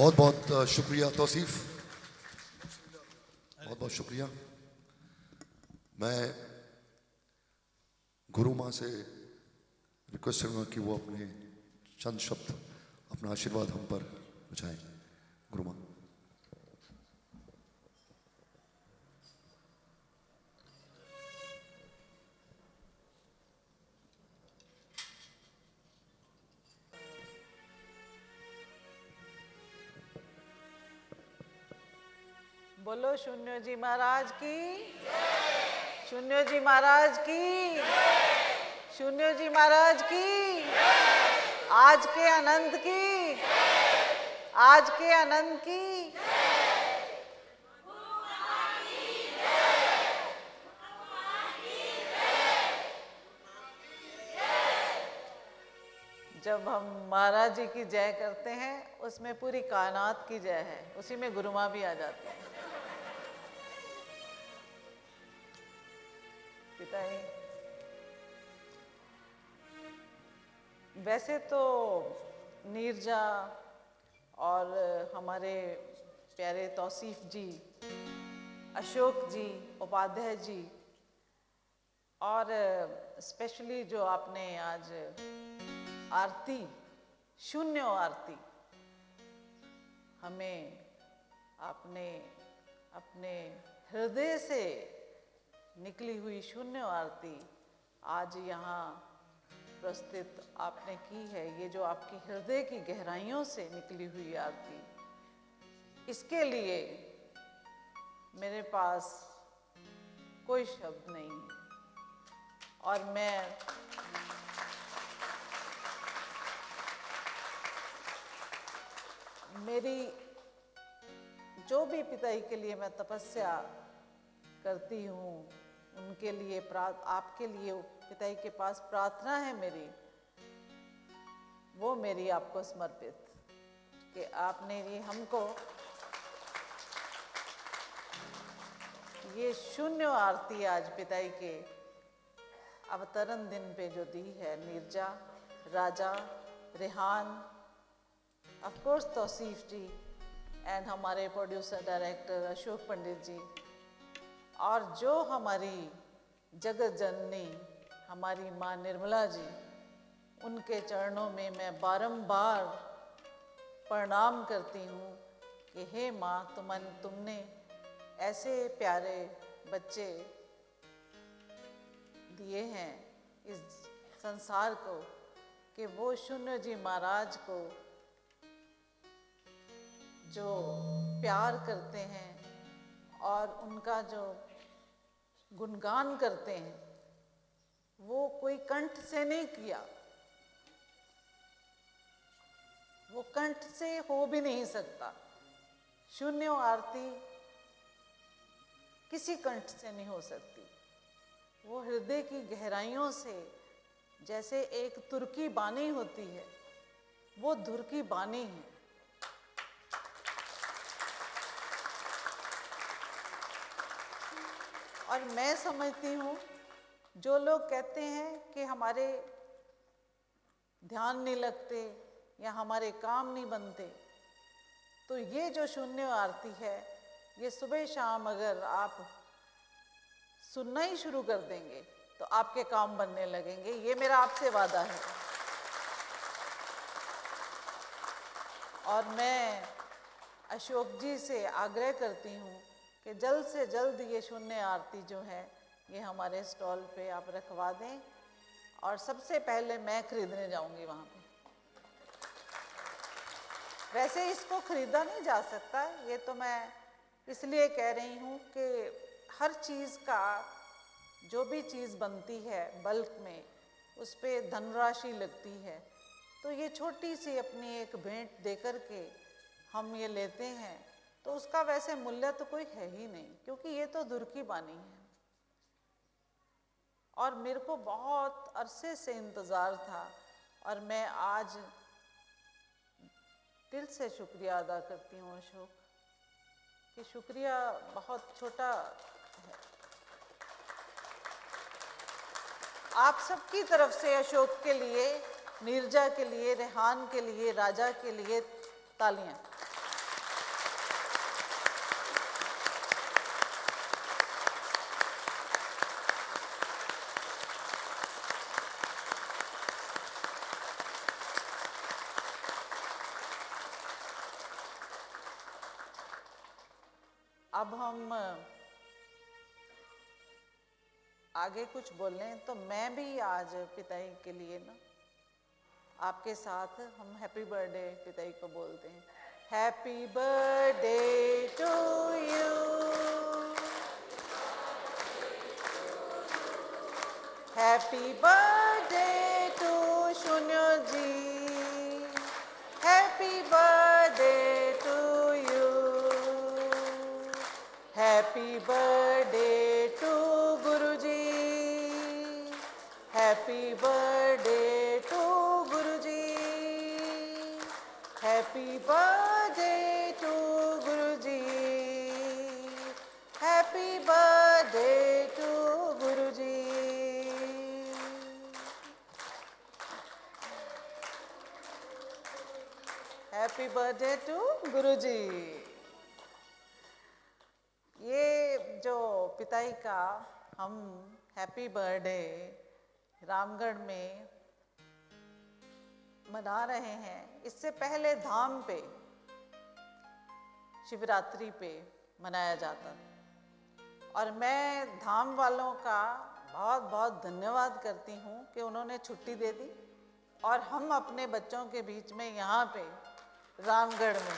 बहुत बहुत शुक्रिया तौसीफ, बहुत बहुत शुक्रिया। मैं गुरु माँ से रिक्वेस्ट करूँगा कि वो अपने चंद शब्द, अपना आशीर्वाद हम पर बचाएं। गुरु माँ। बोलो शून्य जी महाराज की, शून्य जी महाराज की, शून्य जी महाराज की, आज के आनंद की, आज के आनंद की। जब हम महाराज जी की जय करते हैं उसमें पूरी कायनात की जय है, उसी में गुरु माँ भी आ जाती है। पिताजी, वैसे तो नीरजा और हमारे प्यारे तौसीफ जी, अशोक जी, उपाध्याय जी और स्पेशली जो आपने आज आरती, शून्य आरती, हमें आपने अपने हृदय से निकली हुई शून्य आरती आज यहाँ प्रस्तुत आपने की है। ये जो आपकी हृदय की गहराइयों से निकली हुई आरती, इसके लिए मेरे पास कोई शब्द नहीं है। और मैं मेरी जो भी पिताजी के लिए मैं तपस्या करती हूँ, उनके लिए आपके लिए पिताजी के पास प्रार्थना है मेरी, वो मेरी आपको समर्पित, कि आपने ये हमको ये शून्य आरती आज पिताजी के अवतरण दिन पे जो दी है। Neerja, Raja, Rehan, of course Tauseef ji and हमारे प्रोड्यूसर डायरेक्टर अशोक पंडित जी, और जो हमारी जगत जननी हमारी माँ निर्मला जी, उनके चरणों में मैं बारंबार प्रणाम करती हूँ कि हे माँ, तुमने ऐसे प्यारे बच्चे दिए हैं इस संसार को कि वो शून्य जी महाराज को जो प्यार करते हैं और उनका जो गुणगान करते हैं, वो कोई कंठ से नहीं किया, वो कंठ से हो भी नहीं सकता। शून्य आरती किसी कंठ से नहीं हो सकती, वो हृदय की गहराइयों से, जैसे एक तुर्की बानी होती है, वो धुर की बानी है। और मैं समझती हूँ जो लोग कहते हैं कि हमारे ध्यान नहीं लगते या हमारे काम नहीं बनते, तो ये जो शून्य आरती है, ये सुबह शाम अगर आप सुनना ही शुरू कर देंगे तो आपके काम बनने लगेंगे। ये मेरा आपसे वादा है। और मैं अशोक जी से आग्रह करती हूँ कि जल्द से जल्द ये शून्य आरती जो है ये हमारे स्टॉल पे आप रखवा दें, और सबसे पहले मैं खरीदने जाऊंगी वहाँ पे। वैसे इसको खरीदा नहीं जा सकता, ये तो मैं इसलिए कह रही हूँ कि हर चीज़ का, जो भी चीज़ बनती है बल्क में, उस पर धनराशि लगती है। तो ये छोटी सी अपनी एक भेंट दे कर के हम ये लेते हैं, तो उसका वैसे मूल्य तो कोई है ही नहीं, क्योंकि ये तो धुर की बानी है। और मेरे को बहुत अरसे से इंतज़ार था, और मैं आज दिल से शुक्रिया अदा करती हूँ अशोक, कि शुक्रिया बहुत छोटा है। आप सबकी तरफ से अशोक के लिए, नीरजा के लिए, रेहान के लिए, राजा के लिए तालियां। अब हम आगे कुछ बोलें तो मैं भी आज पिताई के लिए ना आपके साथ हम हैप्पी बर्थडे पिताई को बोलते हैं। Happy birthday to you, happy birthday to Shunya ji, happy birthday to you, happy birthday to Guruji, happy birthday to Guruji, happy birthday to Guruji, happy birthday to Guruji. Happy birthday to Guruji. ये जो पिताई का हम हैप्पी बर्थडे रामगढ़ में मना रहे हैं, इससे पहले धाम पे शिवरात्रि पे मनाया जाता था। और मैं धाम वालों का बहुत बहुत धन्यवाद करती हूँ कि उन्होंने छुट्टी दे दी और हम अपने बच्चों के बीच में यहाँ पे रामगढ़ में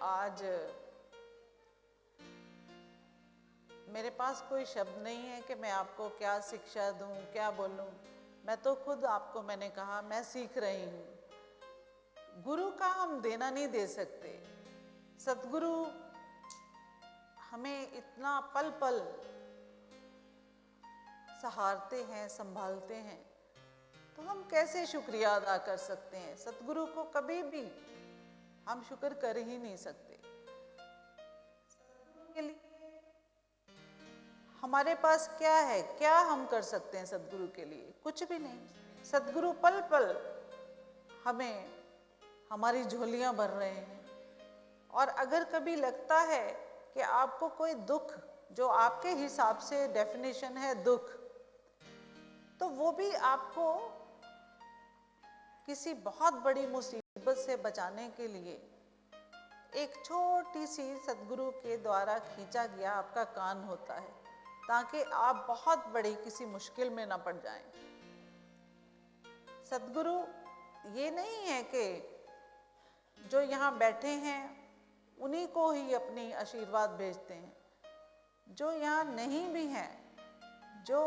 आज मेरे पास कोई शब्द नहीं है कि मैं आपको क्या शिक्षा दूं, क्या बोलूं। मैं तो खुद आपको मैंने कहा मैं सीख रही हूं। गुरु का हम देना नहीं दे सकते। सतगुरु हमें इतना पल पल सहारते हैं, संभालते हैं, तो हम कैसे शुक्रिया अदा कर सकते हैं। सतगुरु को कभी भी हम शुक्र कर ही नहीं सकते। सतगुरु के लिए हमारे पास क्या है, क्या हम कर सकते हैं सतगुरु के लिए? कुछ भी नहीं। सतगुरु पल पल हमें हमारी झोलियां भर रहे हैं। और अगर कभी लगता है कि आपको कोई दुख, जो आपके हिसाब से डेफिनेशन है दुख, तो वो भी आपको किसी बहुत बड़ी मुसीबत से बचाने के लिए एक छोटी सी सतगुरु के द्वारा खींचा गया आपका कान होता है, ताकि आप बहुत बड़ी किसी मुश्किल में ना पड़ जाएं। सतगुरु ये नहीं है कि जो यहाँ बैठे हैं उन्हीं को ही अपनी आशीर्वाद भेजते हैं। जो यहाँ नहीं भी हैं, जो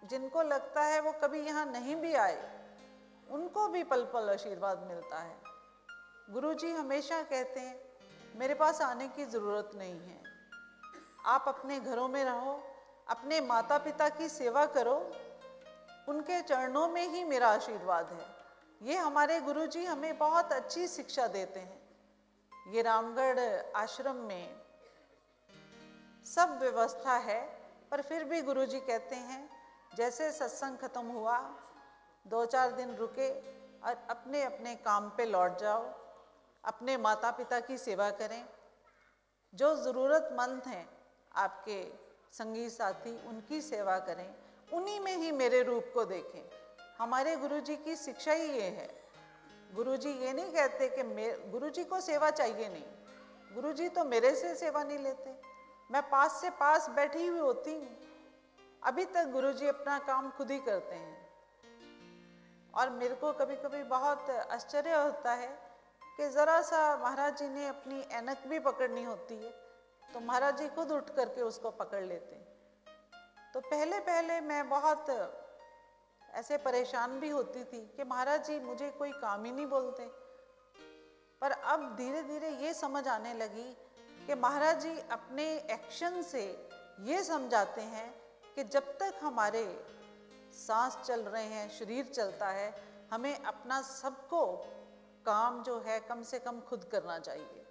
जिनको लगता है वो कभी यहाँ नहीं भी आए, उनको भी पल पल आशीर्वाद मिलता है। गुरुजी हमेशा कहते हैं मेरे पास आने की ज़रूरत नहीं है, आप अपने घरों में रहो, अपने माता पिता की सेवा करो, उनके चरणों में ही मेरा आशीर्वाद है। ये हमारे गुरुजी हमें बहुत अच्छी शिक्षा देते हैं। ये रामगढ़ आश्रम में सब व्यवस्था है, पर फिर भी गुरुजी कहते हैं जैसे सत्संग खत्म हुआ 2-4 दिन रुके और अपने अपने काम पे लौट जाओ, अपने माता पिता की सेवा करें, जो ज़रूरतमंद हैं आपके संगी साथी उनकी सेवा करें, उन्हीं में ही मेरे रूप को देखें। हमारे गुरुजी की शिक्षा ही ये है। गुरुजी ये नहीं कहते कि गुरुजी को सेवा चाहिए नहीं, गुरुजी तो मेरे से सेवा नहीं लेते। मैं पास से पास बैठी हुई होती हूँ, अभी तक गुरुजी अपना काम खुद ही करते हैं। और मेरे को कभी कभी बहुत आश्चर्य होता है कि ज़रा सा महाराज जी ने अपनी ऐनक भी पकड़नी होती है तो महाराज जी खुद उठ करके उसको पकड़ लेते हैं। तो पहले पहले मैं बहुत ऐसे परेशान भी होती थी कि महाराज जी मुझे कोई काम ही नहीं बोलते। पर अब धीरे धीरे ये समझ आने लगी कि महाराज जी अपने एक्शन से ये समझाते हैं कि जब तक हमारे सांस चल रहे हैं, शरीर चलता है, हमें अपना सबको काम जो है कम से कम खुद करना चाहिए।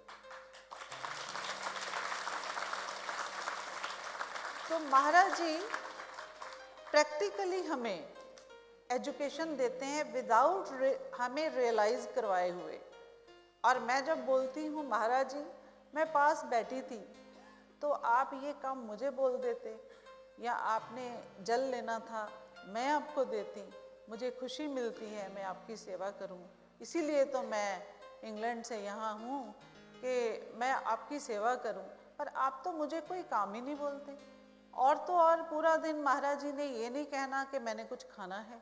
तो महाराज जी प्रैक्टिकली हमें एजुकेशन देते हैं विदाउट हमें रियलाइज करवाए हुए। और मैं जब बोलती हूँ महाराज जी मैं पास बैठी थी तो आप ये काम मुझे बोल देते, या आपने जल लेना था, मैं आपको देती, मुझे खुशी मिलती है मैं आपकी सेवा करूं। इसीलिए तो मैं इंग्लैंड से यहाँ हूँ कि मैं आपकी सेवा करूं। पर आप तो मुझे कोई काम ही नहीं बोलते। और तो और पूरा दिन महाराज जी ने ये नहीं कहना कि मैंने कुछ खाना है,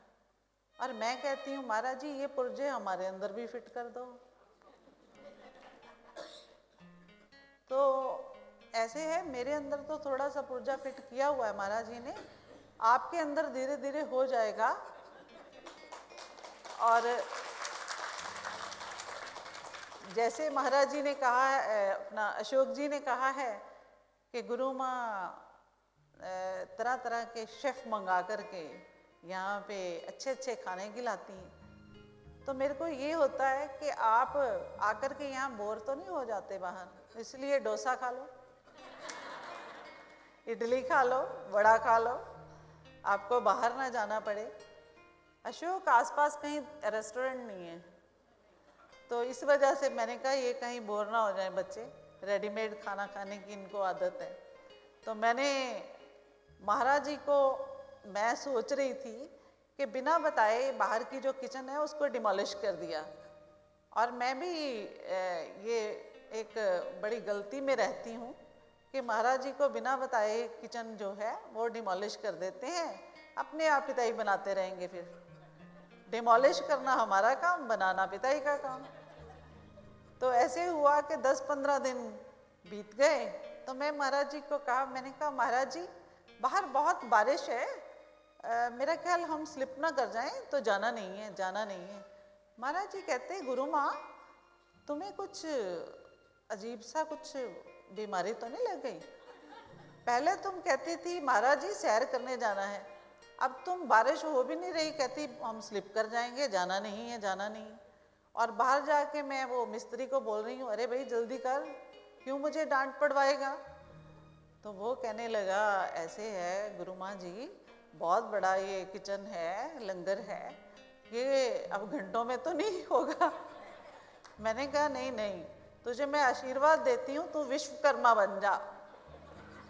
और मैं कहती हूँ महाराज जी ये पुर्जे हमारे अंदर भी फिट कर दो। तो ऐसे है, मेरे अंदर तो थोड़ा सा पुर्जा फिट किया हुआ है महाराज जी ने, आपके अंदर धीरे धीरे हो जाएगा। और जैसे महाराज जी ने कहा, अपना अशोक जी ने कहा है कि गुरु माँ तरह तरह के शेफ मंगा करके यहाँ पे अच्छे अच्छे खाने खिलाती हैं। तो मेरे को ये होता है कि आप आकर के यहाँ बोर तो नहीं हो जाते बाहर, इसलिए डोसा खा लो, इडली खा लो, वड़ा खा लो, आपको बाहर ना जाना पड़े। अशोक आसपास कहीं रेस्टोरेंट नहीं है, तो इस वजह से मैंने कहा ये कहीं बोर ना हो जाए बच्चे, रेडीमेड खाना खाने की इनको आदत है। तो मैंने महाराज जी को, मैं सोच रही थी कि बिना बताए बाहर की जो किचन है उसको डिमोलिश कर दिया। और मैं भी ये एक बड़ी गलती में रहती हूँ कि महाराज जी को बिना बताए किचन जो है वो डिमोलिश कर देते हैं, अपने आप पिताई बनाते रहेंगे। फिर डिमोलिश करना हमारा काम, बनाना पिताई का काम। तो ऐसे हुआ कि 10-15 दिन बीत गए। तो मैं महाराज जी को कहा, मैंने कहा महाराज जी बाहर बहुत बारिश है, मेरा ख्याल हम स्लिप ना कर जाएं, तो जाना नहीं है, जाना नहीं है। महाराज जी कहते, गुरु माँ तुम्हें कुछ अजीब सा कुछ बीमारी तो नहीं लग गई? पहले तुम कहती थी महाराज जी सैर करने जाना है, अब तुम बारिश हो भी नहीं रही कहती हम स्लिप कर जाएंगे, जाना नहीं है, जाना नहीं। और बाहर जाके मैं वो मिस्त्री को बोल रही हूँ, अरे भाई जल्दी कर, क्यों मुझे डांट पड़वाएगा? तो वो कहने लगा, ऐसे है गुरु माँ जी, बहुत बड़ा ये किचन है, लंगर है, ये अब घंटों में तो नहीं होगा। मैंने कहा नहीं नहीं, तुझे मैं आशीर्वाद देती हूँ, तू विश्वकर्मा बन जा,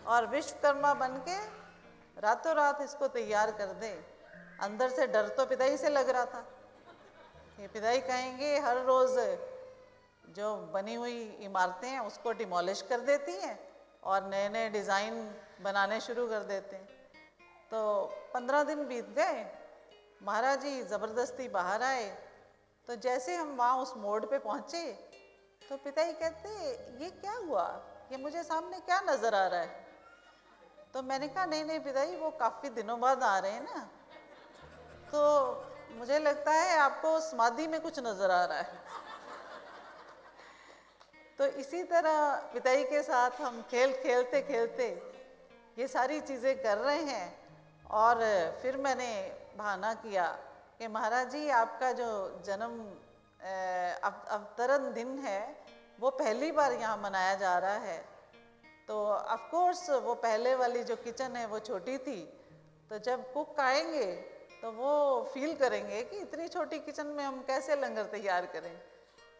और विश्वकर्मा बन के रातों रात इसको तैयार कर दे। अंदर से डर तो पिताई से लग रहा था, ये पिताई कहेंगे हर रोज़ जो बनी हुई इमारतें हैं उसको डिमोलिश कर देती हैं और नए नए डिज़ाइन बनाने शुरू कर देते हैं। तो 15 दिन बीत गए, महाराज जी ज़बरदस्ती बाहर आए। तो जैसे हम वहाँ उस मोड़ पे पहुँचे तो पिताई कहते, ये क्या हुआ, ये मुझे सामने क्या नज़र आ रहा है? तो मैंने कहा नहीं नहीं पिताई, वो काफ़ी दिनों बाद आ रहे हैं ना, तो मुझे लगता है आपको समाधि में कुछ नज़र आ रहा है। तो इसी तरह पिताई के साथ हम खेलते खेलते ये सारी चीज़ें कर रहे हैं। और फिर मैंने बहाना किया कि महाराज जी आपका जो जन्म अवतरण दिन है वो पहली बार यहाँ मनाया जा रहा है। तो ऑफ कोर्स वो पहले वाली जो किचन है वो छोटी थी, तो जब कुक आएंगे तो वो फील करेंगे कि इतनी छोटी किचन में हम कैसे लंगर तैयार करें।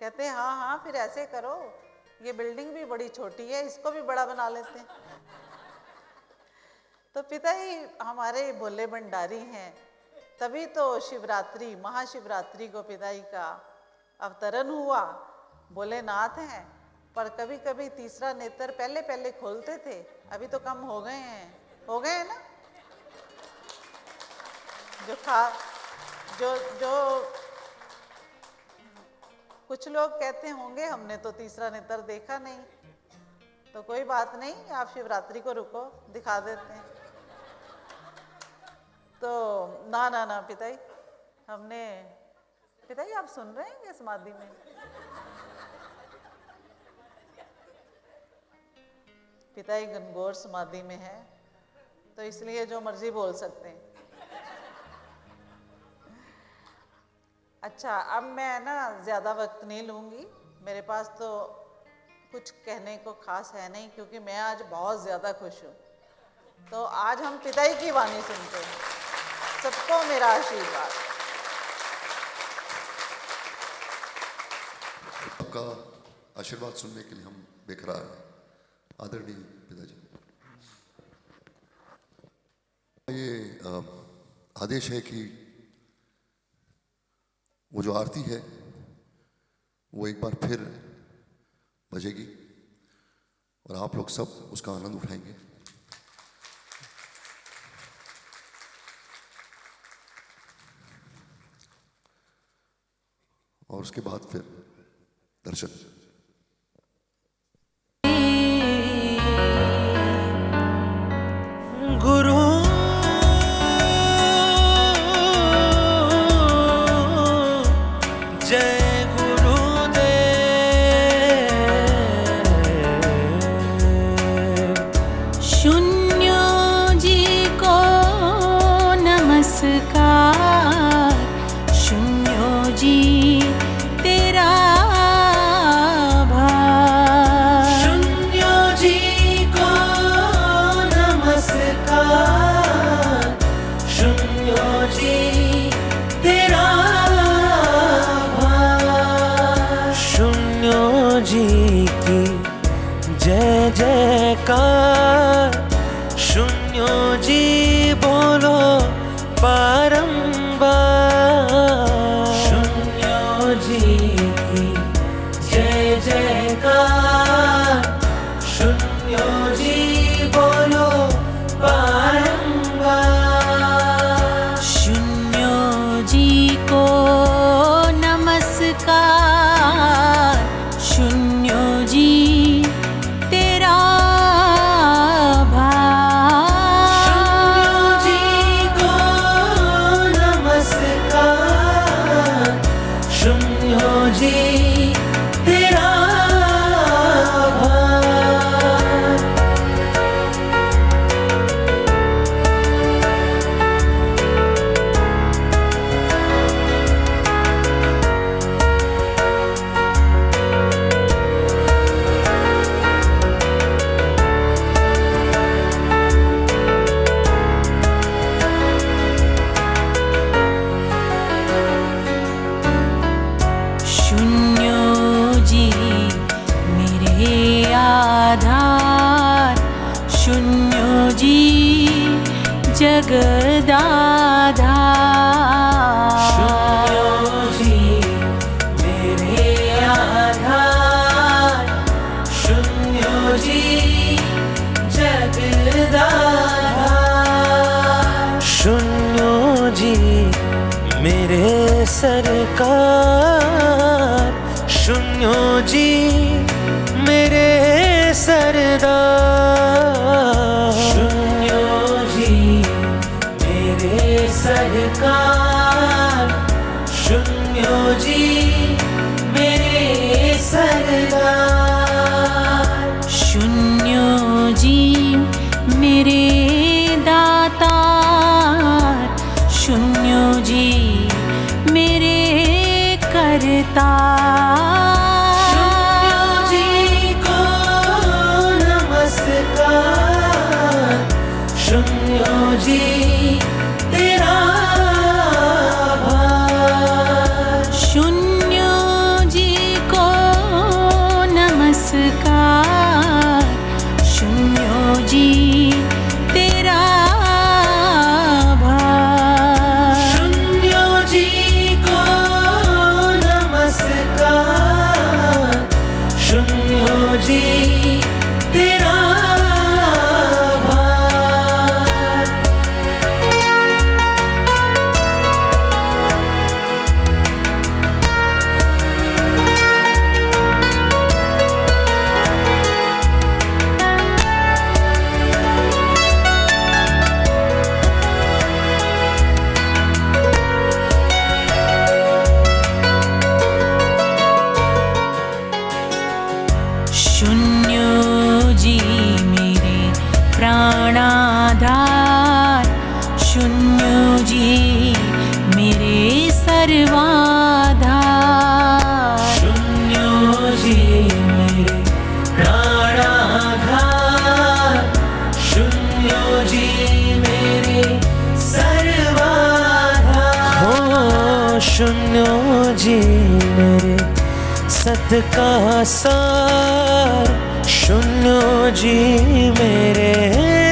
कहते हैं हाँ हाँ फिर ऐसे करो, ये बिल्डिंग भी बड़ी छोटी है, इसको भी बड़ा बना लेते हैं। तो पिताई हमारे भोले भंडारी हैं, तभी तो शिवरात्रि, महाशिवरात्रि को पिताई का अवतरण हुआ। भोलेनाथ हैं, पर कभी कभी तीसरा नेत्र पहले पहले खोलते थे, अभी तो कम हो गए हैं ना। जो कुछ लोग कहते होंगे हमने तो तीसरा नेत्र देखा नहीं, तो कोई बात नहीं, आप शिवरात्रि को रुको, दिखा देते हैं। तो ना पिताई, हमने, पिताई आप सुन रहे हैं क्या समाधि में? पिताई घनघोर समाधि में है, तो इसलिए जो मर्जी बोल सकते हैं। अच्छा, अब मैं ना ज़्यादा वक्त नहीं लूँगी, मेरे पास तो कुछ कहने को खास है नहीं, क्योंकि मैं आज बहुत ज़्यादा खुश हूँ। तो आज हम पिताई की वाणी सुनते हैं। सबको मेरा आशीर्वाद। आपका आशीर्वाद सुनने के लिए हम बेकरार हैं। आदरणीय पिताजी। ये आदेश है कि वो जो आरती है वो एक बार फिर बजेगी और आप लोग सब उसका आनंद उठाएंगे। और उसके बाद फिर दर्शन। गुरु जय गुरुदेव, शून्यों जी को नमस्कार, शून्यों जी तेरा आभार। शून्यों जी को नमस्कार, शून्यों जी तेरा आभार। शून्यों जी की जय जयकार, शून्यों जी बोलो बारंबार। शून्यों जी की जय जयकार, शून्यों जी बोलो बारंबार। शून्यों जी को नमस्कार, शून्यों जी तेरा आभार। शून्यों जी को नमस्कार, शून्यों जी तेरा आभार। शून्यों जी मेरे आधार, शून्यों जी जगदाधार। शून्यों जी मेरे आधार, शून्यों जी जगदाधार। शून्यों जी मेरे सरकार, शून्यों जी मेरे सरदार। शून्यों जी मेरे सरकार, शून्यों जी मेरे सरदार। शून्यों जी मेरे दातार, शून्यों जी मेरे करतार। शून्यों जी को नमस्कार, शून्यों जी तेरा आभार। शून्यों जी को नमस्कार, शून्यों जी तेरा आभार। शून्यों जी को नमस्कार, शून्यों जी तेरा आभार। शून्यों जी मेरे प्राणाधार, शून्यों जी मेरे सर्वाधार। शून्यों जी मेरे प्राणाधार, शून्यों जी मेरे सर्वाधार। हो शून्यों जी मेरे सत्का सार, शून्यों जी मेरे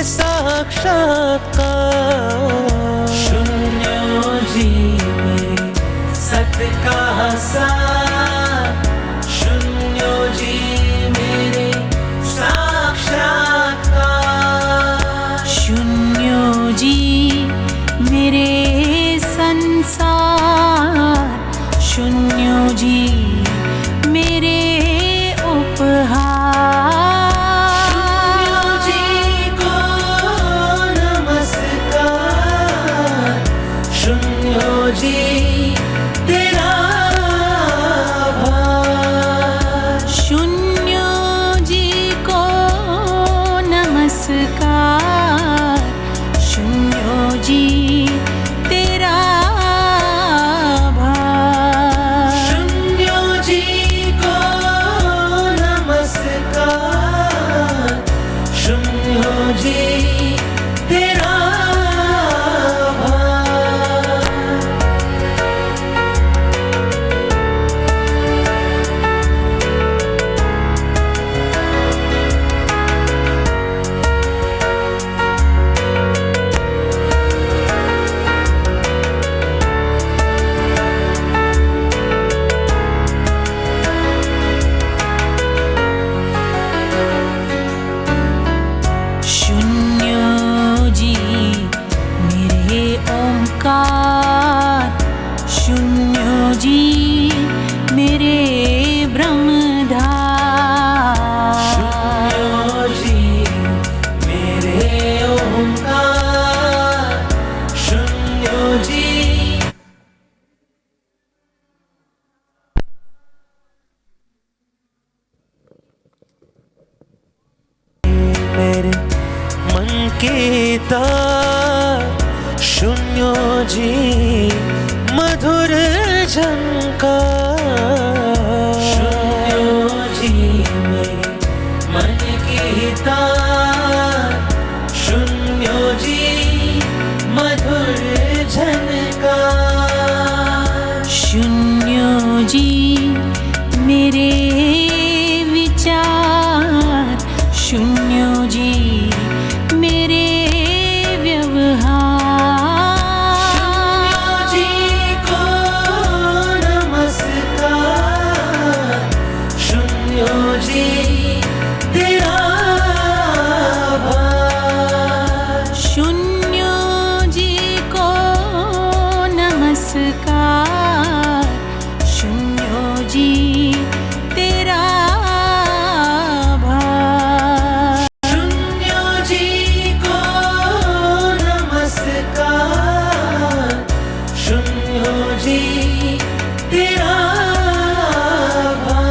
साक्षात्कार। साकार शून्यो जी मेरे सत का सार शून्यो जी मेरे साक्षात्कार शून्यो जी मेरे संसार शून्यो जी मेरे उपहार शून्यो जी को नमस्कार शून्यो जी तेरा आभार शून्यो जी को नमस्कार शून्यो जी तेरा आभार शून्यो जी को नमस्कार शून्यो जी तेरा आभार शून्यो जी मेरे ओंकार शून्यो जी मेरे ब्रह्मधार शून्यो जी मेरे ओंकार शून्यो जी मेरे मन के तार शून्यो जी मधुर झंकार शून्यो जी मेरे मन के तार शून्यो जी मधुर झनकार शून्यो जी मेरे विचार शून्यो जी मेरे व्यवहार जी को नमस्कार शून्यो जी तेरा आभार शून्यो जी को नमस्कार शून्यो जी तेरा आभार शून्यो जी को नमस्कार शून्यो जी तेरा आभार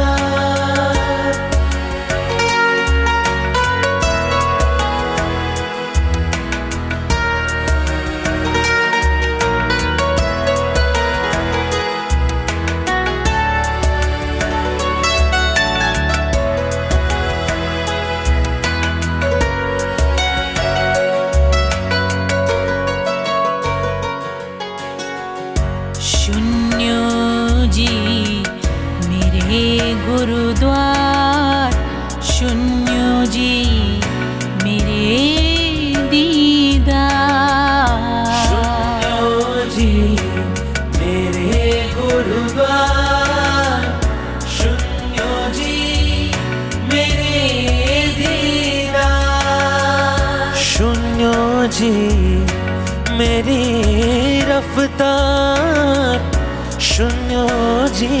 शून्यो जी मेरे गुरुद्वार शून्यो जी मेरे दीदार शून्यो जी मेरे गुरुद्वार शून्यो जी मेरे दीदार शून्यो जी मेरी रफ्तार शून्यो जी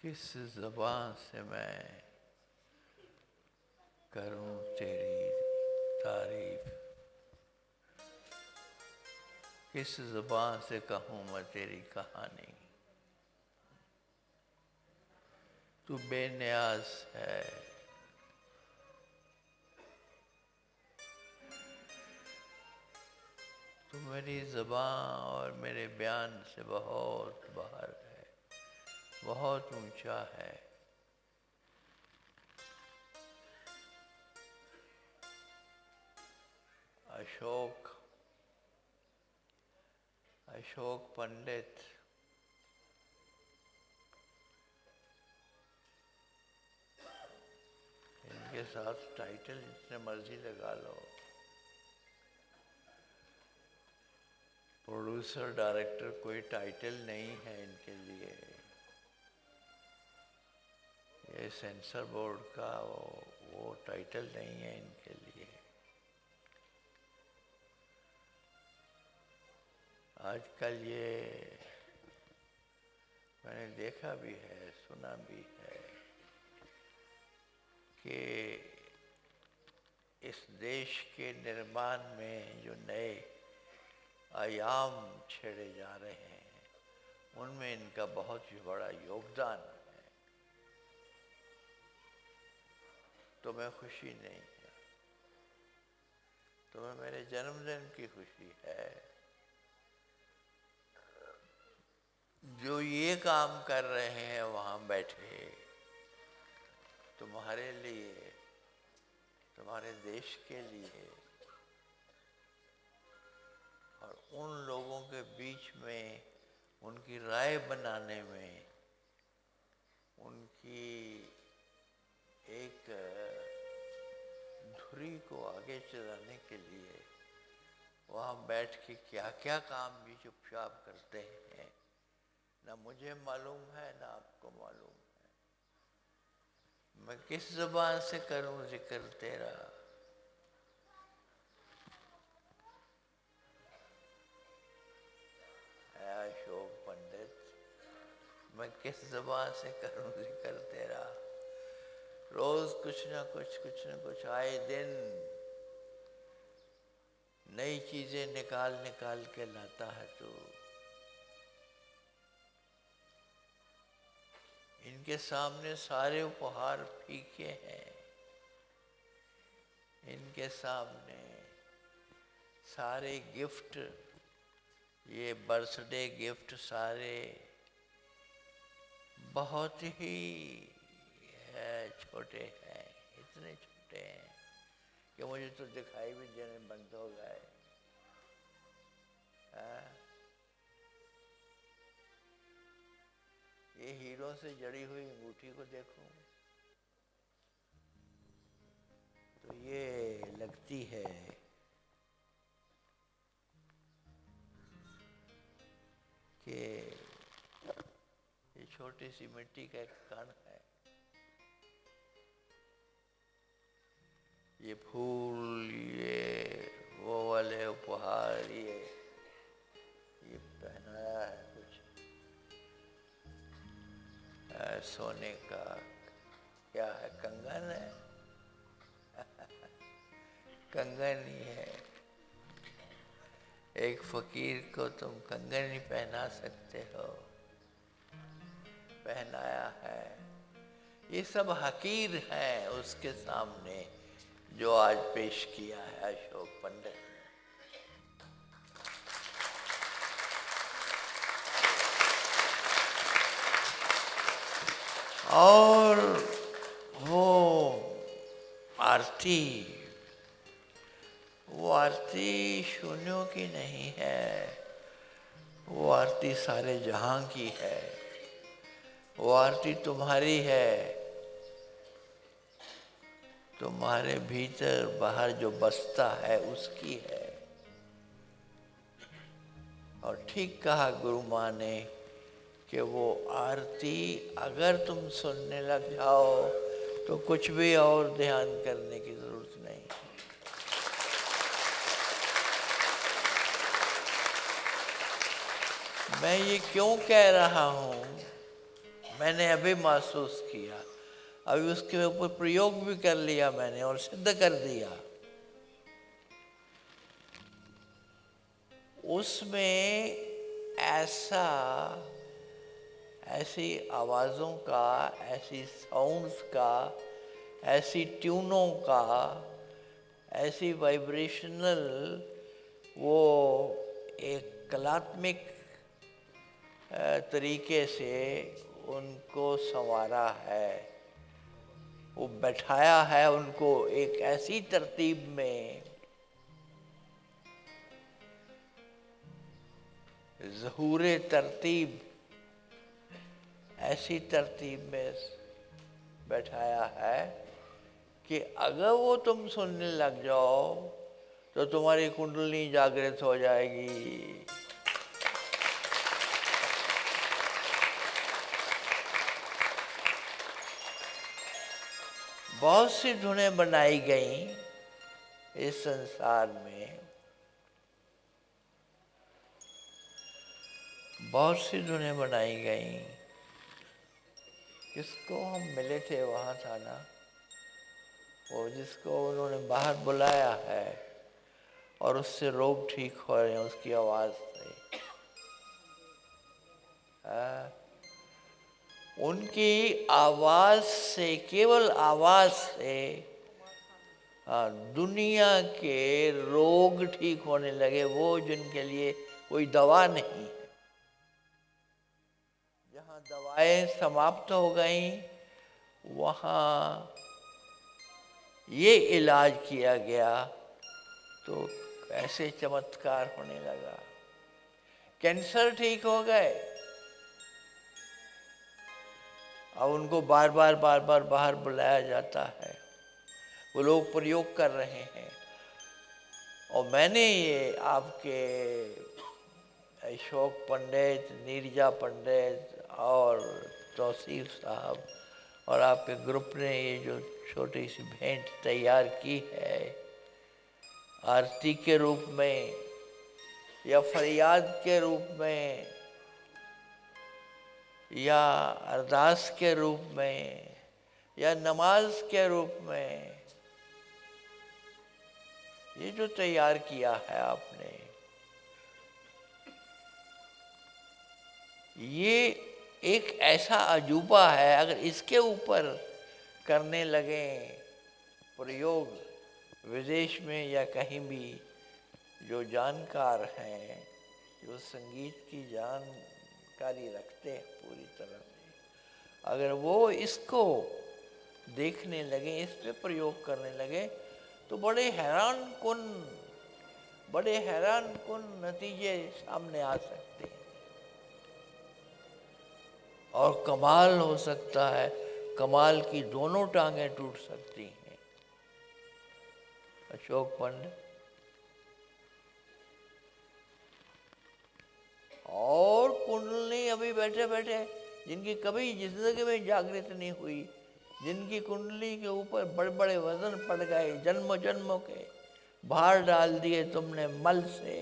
किस ज़बान से मैं करूं तेरी तारीफ, किस ज़बान से कहूं मैं तेरी कहानी। तू बेनियाज है, तो मेरी ज़बान और मेरे बयान से बहुत बाहर है, बहुत ऊंचा है। अशोक पंडित इनके साथ टाइटल जितने मर्जी लगा लो, प्रोड्यूसर डायरेक्टर कोई टाइटल नहीं है इनके लिए। ये सेंसर बोर्ड का वो टाइटल नहीं है इनके लिए। आजकल ये मैंने देखा भी है, सुना भी है कि इस देश के निर्माण में जो नए आयाम छेड़े जा रहे हैं, उनमें इनका बहुत ही बड़ा योगदान है। तुम्हें खुशी नहीं है, तुम्हें मेरे जन्मदिन की खुशी है। जो ये काम कर रहे हैं वहाँ बैठे, तुम्हारे लिए, तुम्हारे देश के लिए, और उन लोगों के बीच में उनकी राय बनाने में, उनकी एक धुरी को आगे चलाने के लिए वहाँ बैठ के क्या क्या काम भी चुपचाप करते हैं, ना मुझे मालूम है ना आपको मालूम है। मैं किस ज़बान से करूं जिक्र तेरा। अशोक पंडित, मैं किस ज़बान से करूं जिक्र तेरा। रोज कुछ ना कुछ आए दिन नई चीजें निकाल के लाता है तू। इनके सामने सारे उपहार फीके हैं, इनके सामने सारे गिफ्ट, ये बर्थडे गिफ्ट सारे बहुत ही छोटे हैं, इतने छोटे हैं कि मुझे तो दिखाई भी देने बंद हो गए। ये हीरों से जड़ी हुई अंगूठी को देखूं तो ये लगती है कि ये छोटी सी मिट्टी का एक कण है। ये फूल, ये वो वाले उपहार, ये पहनाया है कुछ सोने का, क्या है, कंगन है कंगन ही है। एक फकीर को तुम कंगन ही पहना सकते हो, पहनाया है। ये सब हकीर है उसके सामने जो आज पेश किया है अशोक पंडित ने। और वो आरती, वो आरती शून्यों की नहीं है, वो आरती सारे जहां की है। वो आरती तुम्हारी है, तुम्हारे भीतर बाहर जो बसता है उसकी है। और ठीक कहा गुरु माँ ने कि वो आरती अगर तुम सुनने लग जाओ तो कुछ भी और ध्यान करने की जरूरत नहीं। मैं ये क्यों कह रहा हूँ, मैंने अभी महसूस किया, अभी उसके ऊपर प्रयोग भी कर लिया मैंने और सिद्ध कर दिया। उसमें ऐसी आवाज़ों का, ऐसी साउंड्स का, ऐसी ट्यूनों का, ऐसी वाइब्रेशनल वो एक कलात्मक तरीके से उनको संवारा है, वो बैठाया है उनको एक ऐसी तरतीब में, ज़हूरे तरतीब, ऐसी तरतीब में बैठाया है कि अगर वो तुम सुनने लग जाओ तो तुम्हारी कुंडली जागृत हो जाएगी। बहुत सी धुनें बनाई गई इस संसार में, बहुत सी धुनें बनाई गई। किसको हम मिले थे वहाँ था ना, वो जिसको उन्होंने बाहर बुलाया है और उससे रोग ठीक हो रहे हैं उसकी आवाज़ से। उनकी आवाज़ से, केवल आवाज़ से दुनिया के रोग ठीक होने लगे, वो जिनके लिए कोई दवा नहीं है। जहाँ दवाएं समाप्त हो गई वहाँ ये इलाज किया गया तो ऐसे चमत्कार होने लगा। कैंसर ठीक हो गए, अब उनको बार बार बाहर बुलाया जाता है, वो लोग प्रयोग कर रहे हैं। और मैंने ये आपके अशोक पंडित, नीरजा पंडित और तौसीफ साहब और आपके ग्रुप ने ये जो छोटी सी भेंट तैयार की है आरती के रूप में या फरियाद के रूप में या अरदास के रूप में या नमाज के रूप में, ये जो तैयार किया है आपने, ये एक ऐसा अजूबा है। अगर इसके ऊपर करने लगे प्रयोग विदेश में या कहीं भी, जो जानकार हैं, जो संगीत की जानकारी रखते हैं पूरी तरह से, अगर वो इसको देखने लगे, इस पे प्रयोग करने लगे तो बड़े हैरान कुन नतीजे सामने आ सकते हैं और कमाल हो सकता है। कमाल की दोनों टांगें टूट सकती हैं। अशोक पंडित और कुंडली अभी बैठे बैठे, जिनकी कभी जिंदगी में जागृत नहीं हुई, जिनकी कुंडली के ऊपर बड़े बड़े वजन पड़ गए, जन्मों जन्मों के भार डाल दिए तुमने मल से,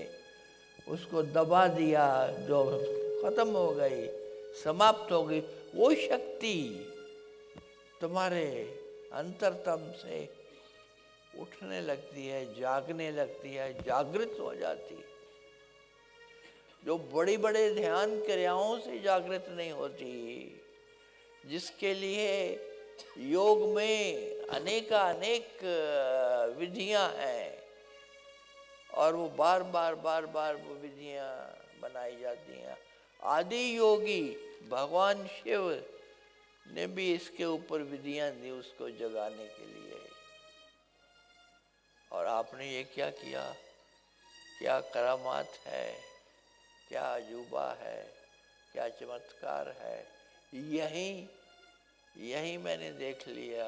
उसको दबा दिया, जो खत्म हो गई, समाप्त हो गई, वो शक्ति तुम्हारे अंतरतम से उठने लगती है, जागने लगती है, जागृत हो जाती है। जो बड़ी बड़े ध्यान क्रियाओं से जागृत नहीं होती, जिसके लिए योग में अनेक विधियां हैं और वो बार बार वो विधियां बनाई जाती हैं। आदि योगी भगवान शिव ने भी इसके ऊपर विधियां दी उसको जगाने के लिए। और आपने ये क्या किया, क्या करामात है, क्या अजूबा है, क्या चमत्कार है, यही मैंने देख लिया।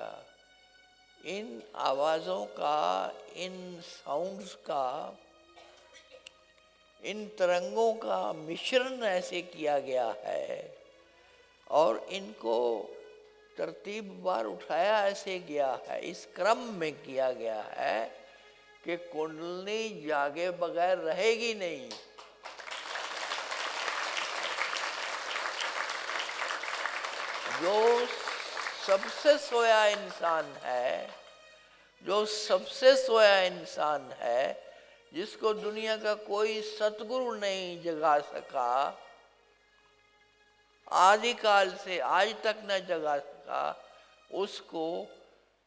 इन आवाज़ों का, इन साउंड्स का, इन तरंगों का मिश्रण ऐसे किया गया है और इनको तरतीबवार उठाया ऐसे गया है, इस क्रम में किया गया है कि कुंडली जागे बगैर रहेगी नहीं। जो सबसे सोया इंसान है, जो सबसे सोया इंसान है, जिसको दुनिया का कोई सतगुरु नहीं जगा सका, आदिकाल से आज तक न जगा सका, उसको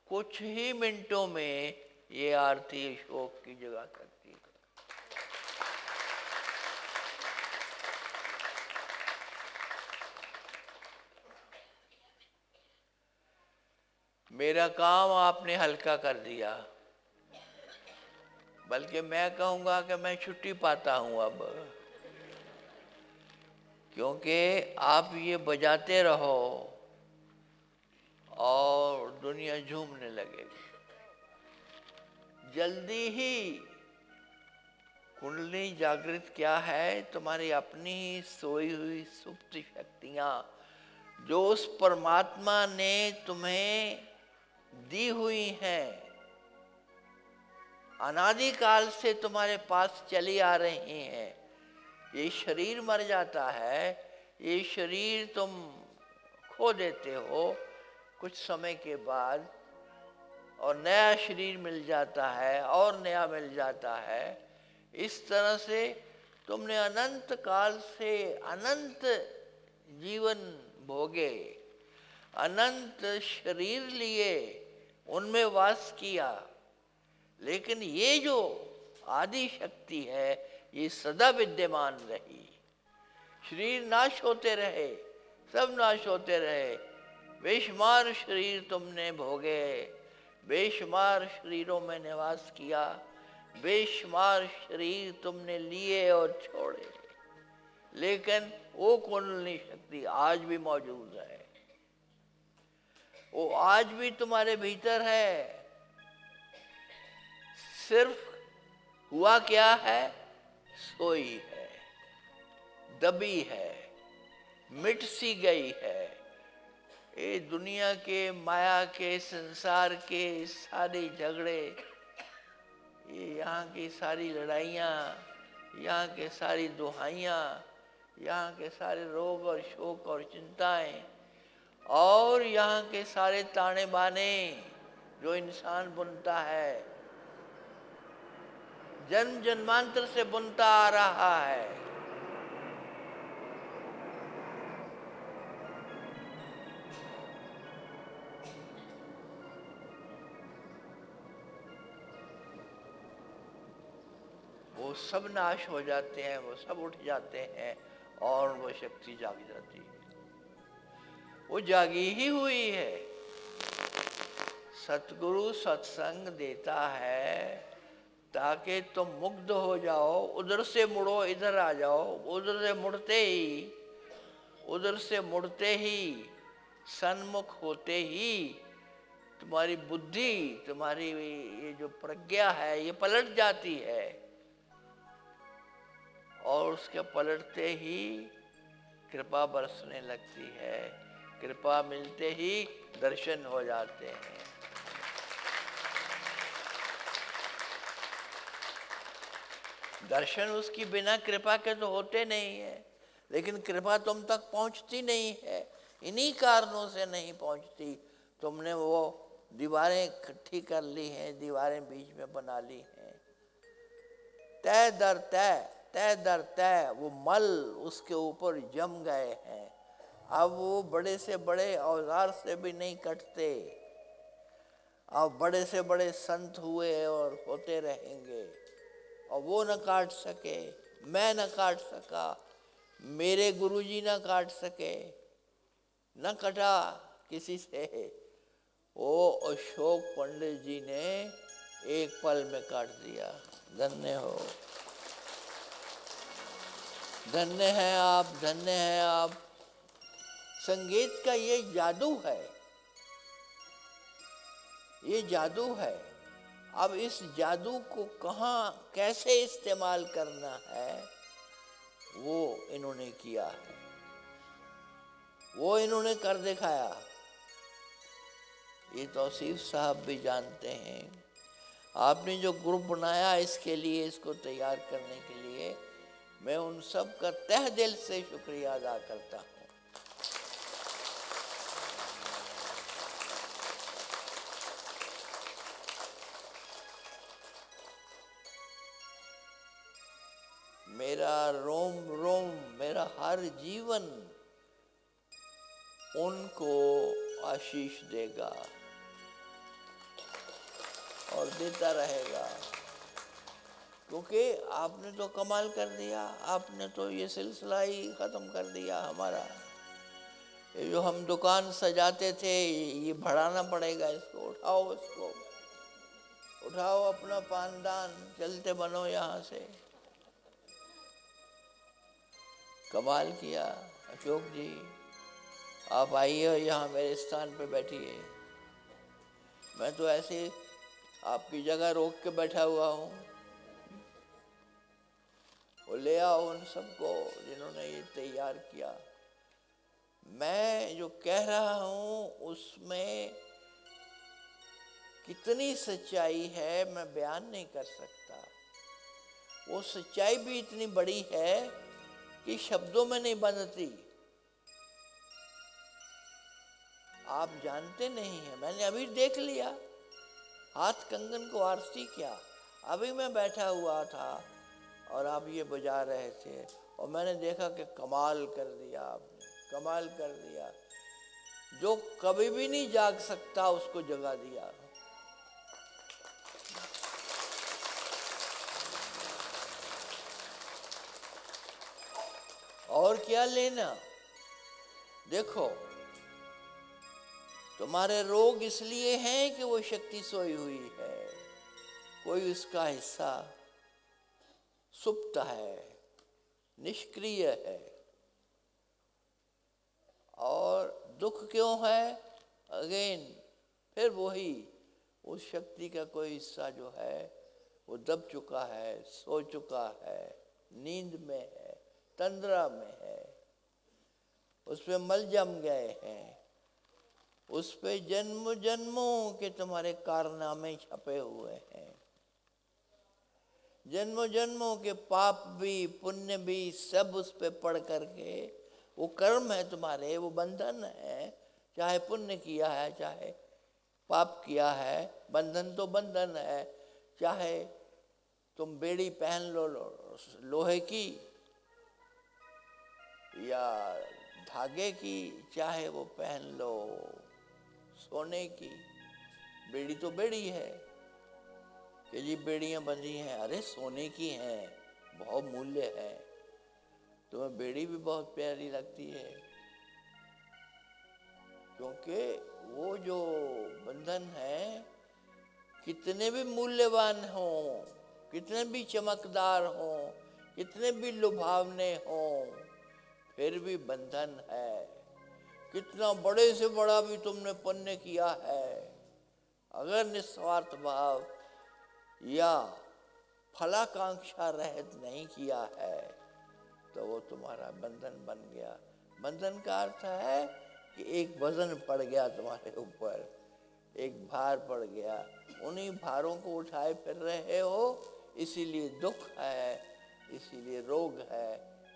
कुछ ही मिनटों में ये आरती अशोक की जगा सकती है। मेरा काम आपने हल्का कर दिया, बल्कि मैं कहूँगा कि मैं छुट्टी पाता हूँ अब, क्योंकि आप ये बजाते रहो और दुनिया झूमने लगेगी। जल्दी ही कुंडली जागृत क्या है? तुम्हारी अपनी ही सोई हुई सुप्त शक्तियां जो उस परमात्मा ने तुम्हें दी हुई हैं, अनादिकाल से तुम्हारे पास चली आ रही हैं। ये शरीर मर जाता है, ये शरीर तुम खो देते हो कुछ समय के बाद, और नया शरीर मिल जाता है और नया मिल जाता है। इस तरह से तुमने अनंत काल से अनंत जीवन भोगे, अनंत शरीर लिए, उनमें वास किया, लेकिन ये जो आदि शक्ति है ये सदा विद्यमान रही। शरीर नाश होते रहे, सब नाश होते रहे, बेशुमार शरीर तुमने भोगे, बेशुमार शरीरों में निवास किया, बेशुमार शरीर तुमने लिए और छोड़े, लेकिन वो कुंडली शक्ति आज भी मौजूद है, वो आज भी तुम्हारे भीतर है। सिर्फ हुआ क्या है? सोई है, दबी है, मिट सी गई है। ये दुनिया के, माया के, संसार के सारे झगड़े, ये यहाँ की सारी लड़ाइयाँ, यहाँ के सारी दुहाइयाँ, यहाँ के सारे रोग और शोक और चिंताएं, और यहाँ के सारे ताने बाने जो इंसान बुनता है, जन्म जन्मांतर से बुनता आ रहा है, वो सब नाश हो जाते हैं, वो सब उठ जाते हैं और वो शक्ति जाग जाती है। वो जागी ही हुई है। सतगुरु सत्संग देता है ताकि तुम मुग्ध हो जाओ, उधर से मुड़ो इधर आ जाओ, उधर से मुड़ते ही सन्मुख होते ही तुम्हारी बुद्धि, तुम्हारी ये जो प्रज्ञा है ये पलट जाती है, और उसके पलटते ही कृपा बरसने लगती है, कृपा मिलते ही दर्शन हो जाते हैं। दर्शन उसकी बिना कृपा के तो होते नहीं है, लेकिन कृपा तुम तक पहुंचती नहीं है, इन्हीं कारणों से नहीं पहुंचती। तुमने वो दीवारें इकट्ठी कर ली हैं, दीवारें बीच में बना ली हैं, तय दर तय वो मल उसके ऊपर जम गए हैं। अब वो बड़े से बड़े औजार से भी नहीं कटते। अब बड़े से बड़े संत हुए और होते रहेंगे, और वो न काट सके, मैं न काट सका, मेरे गुरुजी न काट सके, न कटा किसी से। वो अशोक पंडित जी ने एक पल में काट दिया। धन्य हो, धन्य हैं आप, धन्य हैं आप। संगीत का ये जादू है, ये जादू है। अब इस जादू को कहाँ कैसे इस्तेमाल करना है वो इन्होंने किया है, वो इन्होंने कर दिखाया। ये तौसीफ साहब भी जानते हैं। आपने जो ग्रुप बनाया इसके लिए, इसको तैयार करने के लिए, मैं उन सब का तहे दिल से शुक्रिया अदा करता हूँ। मेरा रोम रोम, मेरा हर जीवन उनको आशीष देगा और देता रहेगा, क्योंकि आपने तो कमाल कर दिया। आपने तो ये सिलसिला ही ख़त्म कर दिया हमारा। ये जो हम दुकान सजाते थे, ये बढ़ाना पड़ेगा इसको, उठाओ इसको, उठाओ अपना पानदान, चलते बनो यहाँ से। कमाल किया अशोक जी, आप आइए यहाँ मेरे स्थान पे बैठिए। मैं तो ऐसे आपकी जगह रोक के बैठा हुआ हूँ। वो ले आओ उन सबको जिन्होंने ये तैयार किया। मैं जो कह रहा हूँ उसमें कितनी सच्चाई है मैं बयान नहीं कर सकता। वो सच्चाई भी इतनी बड़ी है कि शब्दों में नहीं बनती। आप जानते नहीं हैं, मैंने अभी देख लिया, हाथ कंगन को आरती क्या। अभी मैं बैठा हुआ था और आप ये बजा रहे थे और मैंने देखा कि कमाल कर दिया आपने, कमाल कर दिया। जो कभी भी नहीं जाग सकता उसको जगा दिया। और क्या लेना। देखो, तुम्हारे रोग इसलिए हैं कि वो शक्ति सोई हुई है, कोई उसका हिस्सा सुप्त है, निष्क्रिय है। और दुख क्यों है? अगेन फिर वही, उस शक्ति का कोई हिस्सा जो है वो दब चुका है, सो चुका है, नींद में है, तंद्रा में है, उस पे मल जम गए हैं, उस पे जन्म जन्मों के तुम्हारे कारनामे छपे हुए हैं, जन्मों जन्मों के पाप भी पुण्य भी सब उस पे पढ़ करके, वो कर्म है तुम्हारे, वो बंधन है। चाहे पुण्य किया है चाहे पाप किया है, बंधन तो बंधन है। चाहे तुम बेड़ी पहन लो लोहे की या धागे की, चाहे वो पहन लो सोने की, बेड़ी तो बेड़ी है। कि जी बेड़ियां बंधी हैं, अरे सोने की हैं, बहुत मूल्य है। तुम्हें बेड़ी भी बहुत प्यारी लगती है, क्योंकि वो जो बंधन है कितने भी मूल्यवान हों, कितने भी चमकदार हों, कितने भी लुभावने हों, फिर भी बंधन है। कितना बड़े से बड़ा भी तुमने पुण्य किया है, अगर निस्वार्थ भाव या फलाकांक्षा रहित नहीं किया है तो वो तुम्हारा बंधन बन गया। बंधन का अर्थ है कि एक वजन पड़ गया तुम्हारे ऊपर, एक भार पड़ गया, उन्हीं भारों को उठाए फिर रहे हो, इसीलिए दुख है, इसीलिए रोग है,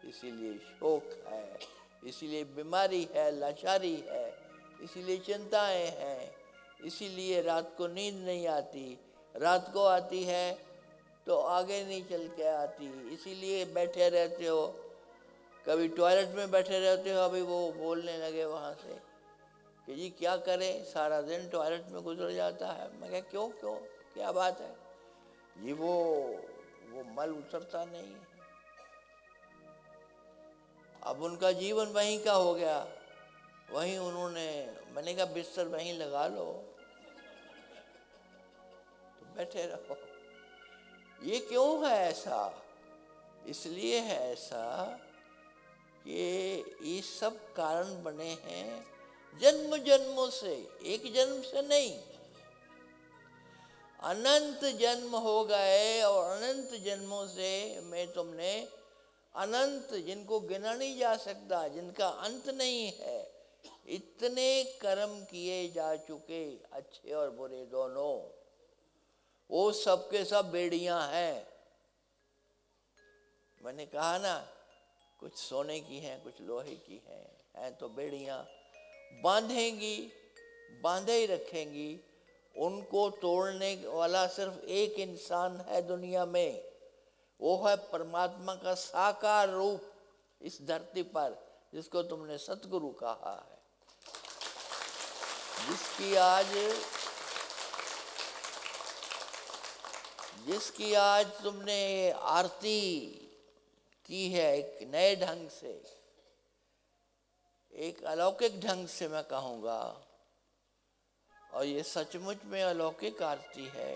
इसीलिए शोक है, इसीलिए बीमारी है, लाचारी है, इसीलिए चिंताएं हैं, इसीलिए रात को नींद नहीं आती, रात को आती है तो आगे नहीं चल के आती, इसीलिए बैठे रहते हो। कभी टॉयलेट में बैठे रहते हो, अभी वो बोलने लगे वहाँ से कि जी क्या करें, सारा दिन टॉयलेट में गुजर जाता है। मैं कहा क्यों क्यों, क्या बात है जी? वो मल उतरता नहीं है। अब उनका जीवन वहीं का हो गया, वहीं उन्होंने, मैंने कहा बिस्तर वहीं लगा लो, तो बैठे रहो। ये क्यों है ऐसा? इसलिए है ऐसा कि ये सब कारण बने हैं जन्म जन्मों से, एक जन्म से नहीं, अनंत जन्म हो गए। और अनंत जन्मों से मैं तुमने अनंत, जिनको गिना नहीं जा सकता, जिनका अंत नहीं है, इतने कर्म किए जा चुके, अच्छे और बुरे दोनों। वो सबके सब बेड़ियां हैं। मैंने कहा ना, कुछ सोने की हैं, कुछ लोहे की हैं तो बेड़ियां बांधेंगी, बांधे ही रखेंगी। उनको तोड़ने वाला सिर्फ एक इंसान है दुनिया में, वो है परमात्मा का साकार रूप इस धरती पर, जिसको तुमने सतगुरु कहा है, जिसकी आज तुमने आरती की है एक नए ढंग से, एक अलौकिक ढंग से मैं कहूँगा, और ये सचमुच में अलौकिक आरती है।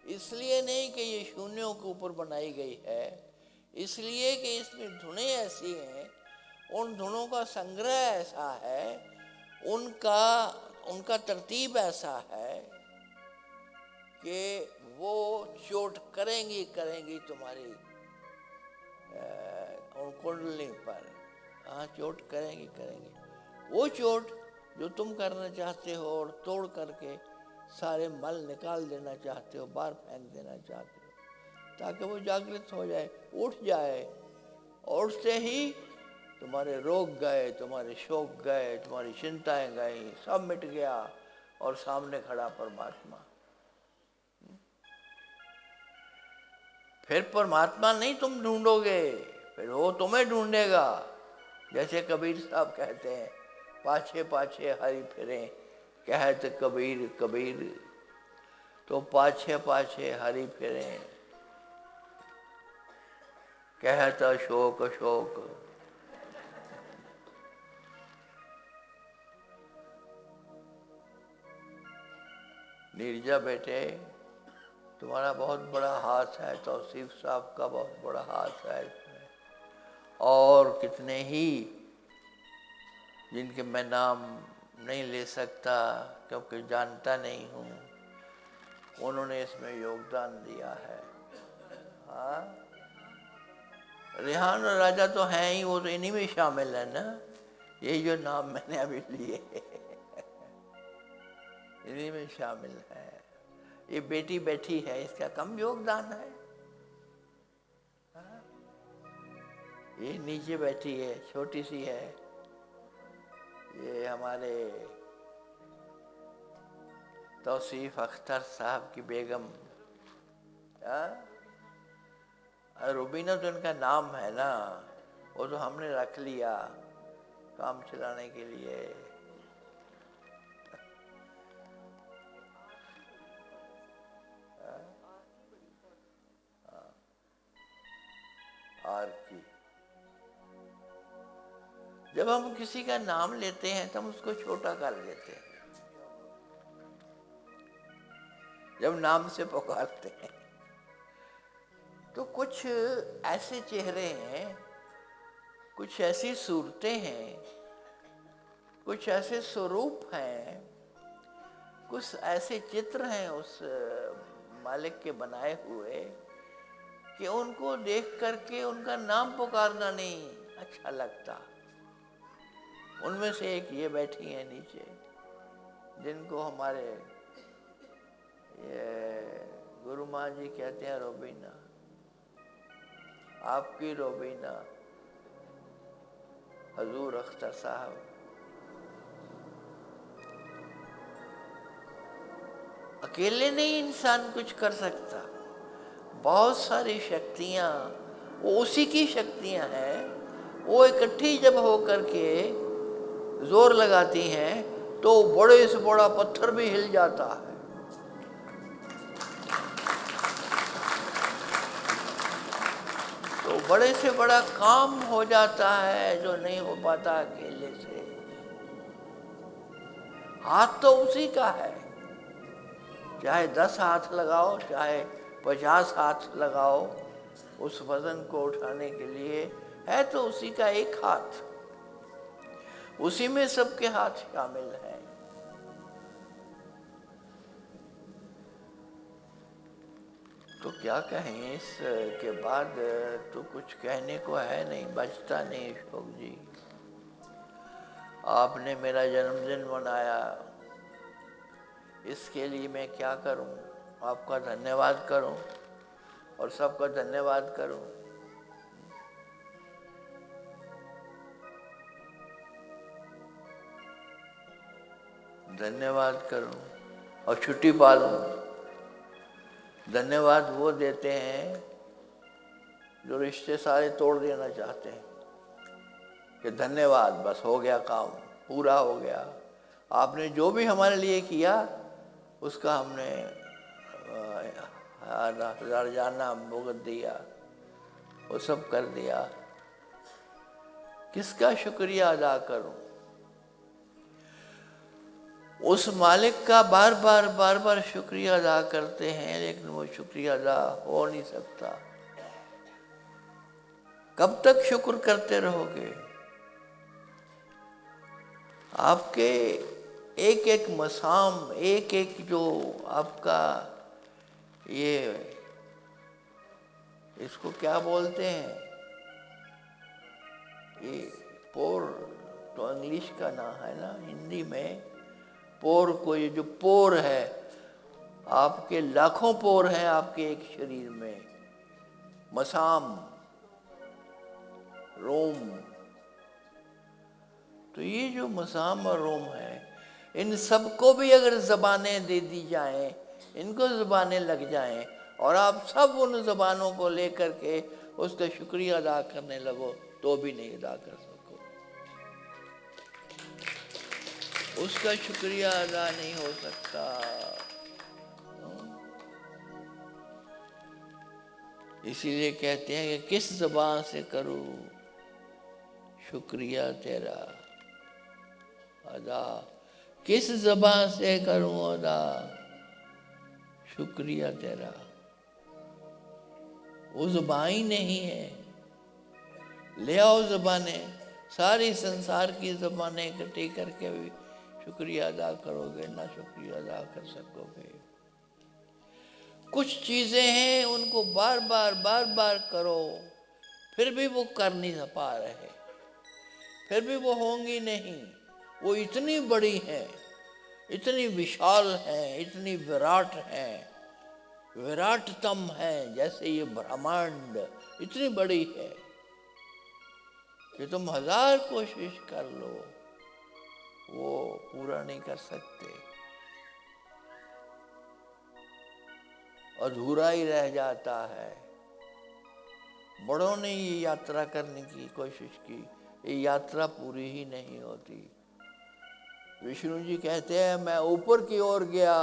इसलिए नहीं कि ये शून्यों के ऊपर बनाई गई है, इसलिए कि इसमें धुनें ऐसी हैं, उन धुनों का संग्रह ऐसा है, उनका तरतीब ऐसा है कि वो चोट करेंगी तुम्हारी उन कुंडली पर। हाँ, चोट करेंगी। वो चोट जो तुम करना चाहते हो और तोड़ करके सारे मल निकाल देना चाहते हो, बाहर फेंक देना चाहते हो, ताकि वो जागृत हो जाए, उठ जाए, और उससे ही तुम्हारे रोग गए, तुम्हारे शोक गए, तुम्हारी चिंताएं गई, सब मिट गया, और सामने खड़ा परमात्मा। फिर परमात्मा नहीं तुम ढूंढोगे, फिर वो तुम्हें ढूंढेगा। जैसे कबीर साहब कहते हैं, पाछे पाछे हरि फिरे, कहत कबीर कबीर, तो पाछे पाछे हरि फिरे, कहत अशोक अशोक। नीरजा बेटे, तुम्हारा बहुत बड़ा हाथ है, तौसीफ साहब का बहुत बड़ा हाथ है इसमें, और कितने ही जिनके मैं नाम नहीं ले सकता क्योंकि जानता नहीं हूँ, उन्होंने इसमें योगदान दिया है। हाँ, रेहान और राजा तो हैं ही, वो तो इन्हीं में शामिल है ना। ये जो नाम मैंने अभी लिए इन्हीं में शामिल है। ये बेटी बैठी है, इसका कम योगदान है। हाँ? ये नीचे बैठी है, छोटी सी है, ये हमारे तौसीफ अख्तर साहब की बेगम। रुबीना तो इनका नाम है ना, वो तो हमने रख लिया काम चलाने के लिए। आर की जब हम किसी का नाम लेते हैं तो हम उसको छोटा कर देते हैं, जब नाम से पुकारते हैं। तो कुछ ऐसे चेहरे हैं, कुछ ऐसी सूरतें हैं, कुछ ऐसे स्वरूप हैं, कुछ ऐसे चित्र हैं उस मालिक के बनाए हुए कि उनको देख करके उनका नाम पुकारना नहीं अच्छा लगता। उनमें से एक ये बैठी है नीचे, जिनको हमारे ये गुरु माँ जी कहते हैं रोबीना, आपकी रोबीना हजूर अख्तर साहब। अकेले नहीं इंसान कुछ कर सकता, बहुत सारी शक्तियाँ वो उसी की शक्तियाँ हैं, वो इकट्ठी जब हो करके जोर लगाती हैं तो बड़े से बड़ा पत्थर भी हिल जाता है। तो बड़े से बड़ा काम हो जाता है जो नहीं हो पाता अकेले से। हाथ तो उसी का है, चाहे 10 हाथ लगाओ, चाहे 50 हाथ लगाओ, उस वजन को उठाने के लिए है तो उसी का एक हाथ, उसी में सबके हाथ शामिल हैं। तो क्या कहें, इस के बाद तो कुछ कहने को है नहीं, बचता नहीं। अशोक जी, आपने मेरा जन्मदिन मनाया, इसके लिए मैं क्या करूं? आपका धन्यवाद करूं और सबका धन्यवाद करूं। धन्यवाद करूं और छुट्टी पा लूं। धन्यवाद वो देते हैं जो रिश्ते सारे तोड़ देना चाहते हैं कि धन्यवाद, बस हो गया, काम पूरा हो गया, आपने जो भी हमारे लिए किया उसका हमने हर्जाना भुगत दिया, वो सब कर दिया। किसका शुक्रिया अदा करूं? उस मालिक का बार बार शुक्रिया अदा करते हैं, लेकिन वो शुक्रिया अदा हो नहीं सकता। कब तक शुक्र करते रहोगे? आपके एक एक मसाम, एक एक जो आपका ये इसको क्या बोलते हैं, ये पोर तो इंग्लिश का ना है ना, हिंदी में पोर को, ये जो पोर है, आपके लाखों पोर हैं आपके एक शरीर में, मसाम, रोम। तो ये जो मसाम और रोम है, इन सबको भी अगर ज़बानें दे दी जाएं, इनको ज़बानें लग जाएं और आप सब उन ज़बानों को लेकर के उसका शुक्रिया अदा करने लगो तो भी नहीं अदा कर सको। उसका शुक्रिया अदा नहीं हो सकता। इसीलिए कहते हैं कि किस ज़बान से करूं शुक्रिया तेरा अदा, किस ज़बान से करूं अदा शुक्रिया तेरा। वो ज़बान ही नहीं है। ले आओ ज़बानें, सारी संसार की ज़बानें इकट्ठी करके भी शुक्रिया अदा करोगे ना शुक्रिया अदा कर सकोगे। कुछ चीज़ें हैं उनको बार बार करो, फिर भी वो कर नहीं पा रहे, फिर भी वो होंगी नहीं। वो इतनी बड़ी हैं, इतनी विशाल हैं, इतनी विराट हैं, विराटतम है, जैसे ये ब्रह्मांड इतनी बड़ी है कि तुम 1000 कोशिश कर लो वो पूरा नहीं कर सकते, अधूरा ही रह जाता है। बड़ों ने ये यात्रा करने की कोशिश की, ये यात्रा पूरी ही नहीं होती। विष्णु जी कहते हैं मैं ऊपर की ओर गया।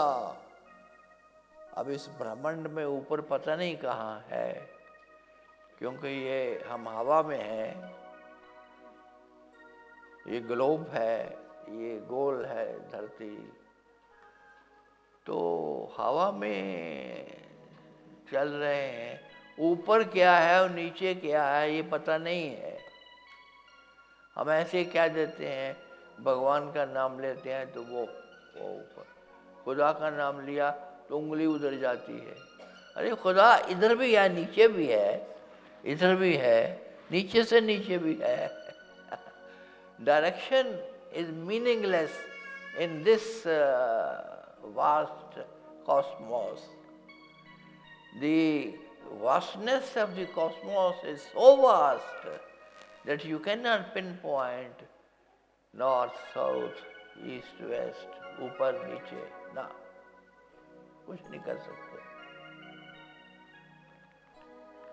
अब इस ब्रह्मांड में ऊपर पता नहीं कहाँ है, क्योंकि ये हम हवा में हैं, ये ग्लोब है, ये गोल है धरती, तो हवा में चल रहे हैं। ऊपर क्या है और नीचे क्या है ये पता नहीं है। हम ऐसे क्या देते हैं, भगवान का नाम लेते हैं तो वो ऊपर, खुदा का नाम लिया तो उंगली उधर जाती है। अरे खुदा इधर भी है, नीचे भी है, इधर भी है, नीचे से नीचे भी है। Direction is meaningless in this vast cosmos. The vastness of the cosmos is so vast that you cannot pinpoint north, south, east, west, ऊपर नीचे, ना कुछ नहीं कर सकते।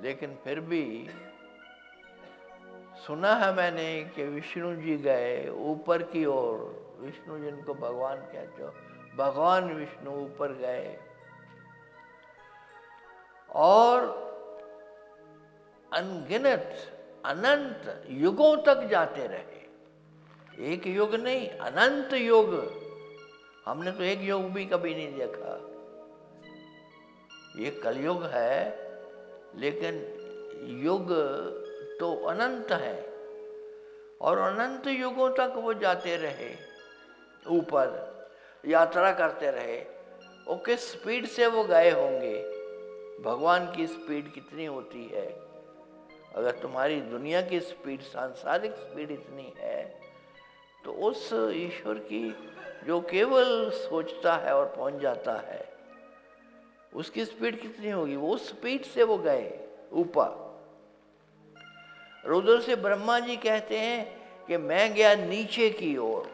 लेकिन फिर भी सुना है मैंने कि विष्णु जी गए ऊपर की ओर। विष्णु जिनको भगवान कहते हो, भगवान विष्णु ऊपर गए और अनगिनत अनंत युगों तक जाते रहे। एक युग नहीं, अनंत युग। हमने तो एक युग भी कभी नहीं देखा। ये कलयुग है, लेकिन युग तो अनंत है और अनंत युगों तक वो जाते रहे, ऊपर यात्रा करते रहे। वो किस स्पीड से वो गए होंगे, भगवान की स्पीड कितनी होती है। अगर तुम्हारी दुनिया की स्पीड, सांसारिक स्पीड इतनी है, तो उस ईश्वर की जो केवल सोचता है और पहुंच जाता है, उसकी स्पीड कितनी होगी। वो उस स्पीड से वो गए ऊपर। उधर से ब्रह्मा जी कहते हैं कि मैं गया नीचे की ओर,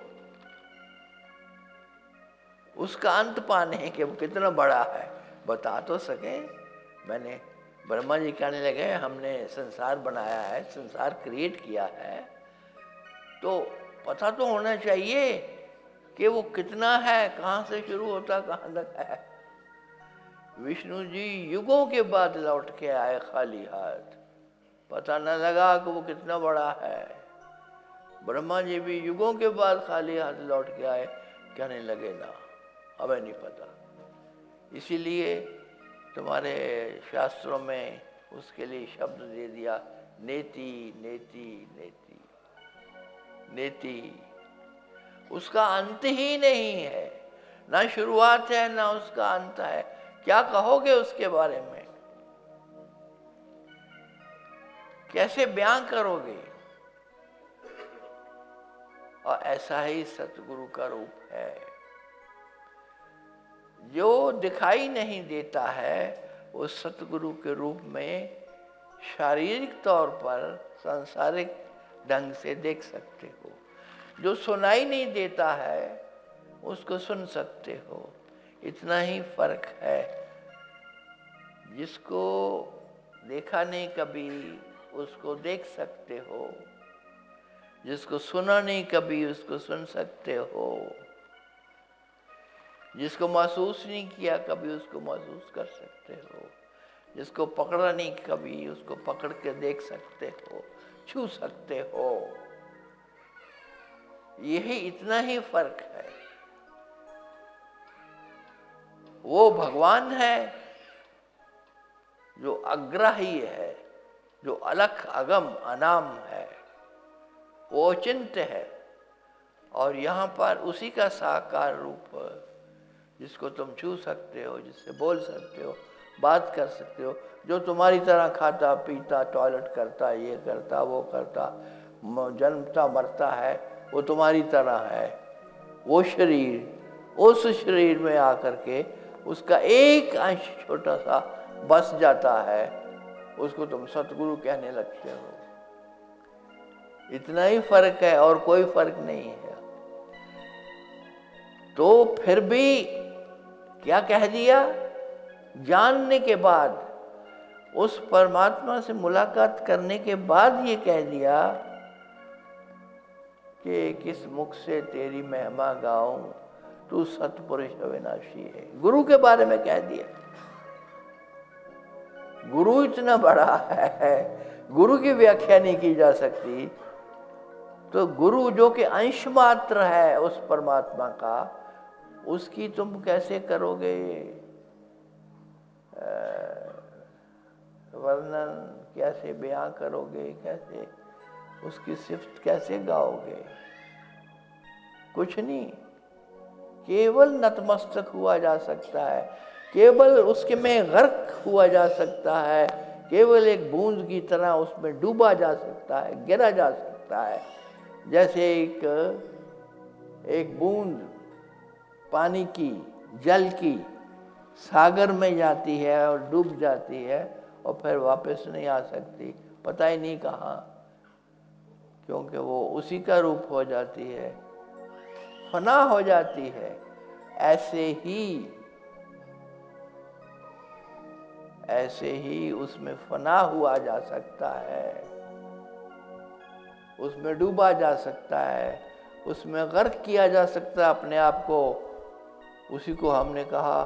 उसका अंत पाने कि वो कितना बड़ा है बता तो सके। मैंने ब्रह्मा जी कहने लगे हमने संसार बनाया है, संसार क्रिएट किया है, तो पता तो होना चाहिए कि वो कितना है, कहाँ से शुरू होता कहाँ तक है। विष्णु जी युगों के बाद लौट के आए खाली हाथ, पता न लगा कि वो कितना बड़ा है। ब्रह्मा जी भी युगों के बाद खाली हाथ लौट के आए, कहने लगे ना हमें नहीं पता। इसीलिए तुम्हारे शास्त्रों में उसके लिए शब्द दे दिया नेति नेति नेति नेति। उसका अंत ही नहीं है, ना शुरुआत है ना उसका अंत है। क्या कहोगे उसके बारे में, कैसे बयां करोगे? और ऐसा ही सतगुरु का रूप है, जो दिखाई नहीं देता है वो सतगुरु के रूप में शारीरिक तौर पर सांसारिक ढंग से देख सकते हो। जो सुनाई नहीं देता है उसको सुन सकते हो, इतना ही फर्क है। जिसको देखा नहीं कभी उसको देख सकते हो, जिसको सुना नहीं कभी उसको सुन सकते हो, जिसको महसूस नहीं किया कभी उसको महसूस कर सकते हो, जिसको पकड़ा नहीं कभी उसको पकड़ के देख सकते हो, छू सकते हो। यही इतना ही फर्क है। वो भगवान है जो अग्राही है, जो अलख अगम अनाम है, वो अचिंत्य है। और यहाँ पर उसी का साकार रूप जिसको तुम छू सकते हो, जिससे बोल सकते हो, बात कर सकते हो, जो तुम्हारी तरह खाता पीता टॉयलेट करता, ये करता वो करता, जन्मता मरता है, वो तुम्हारी तरह है। वो शरीर, उस शरीर में आकर के उसका एक अंश छोटा सा बस जाता है, उसको तुम सतगुरु कहने लगते हो। इतना ही फर्क है और कोई फर्क नहीं है। तो फिर भी क्या कह दिया? जानने के बाद, उस परमात्मा से मुलाकात करने के बाद ये कह दिया कि किस मुख से तेरी महिमा गाऊं, तू सतपुरुष अविनाशी है। गुरु के बारे में कह दिया। गुरु इतना बड़ा है, गुरु की व्याख्या नहीं की जा सकती। तो गुरु जो कि अंश मात्र है उस परमात्मा का, उसकी तुम कैसे करोगे वर्णन, कैसे बयां करोगे, कैसे उसकी सिफ्त कैसे गाओगे? कुछ नहीं, केवल नतमस्तक हुआ जा सकता है, केवल उसके में गर्क हुआ जा सकता है, केवल एक बूंद की तरह उसमें डूबा जा सकता है, गिरा जा सकता है। जैसे एक बूंद पानी की, जल की सागर में जाती है और डूब जाती है और फिर वापस नहीं आ सकती, पता ही नहीं कहाँ, क्योंकि वो उसी का रूप हो जाती है, फना हो जाती है। ऐसे ही उसमें फना हुआ जा सकता है, उसमें डूबा जा सकता है, उसमें गर्क किया जा सकता है अपने आप को। उसी को हमने कहा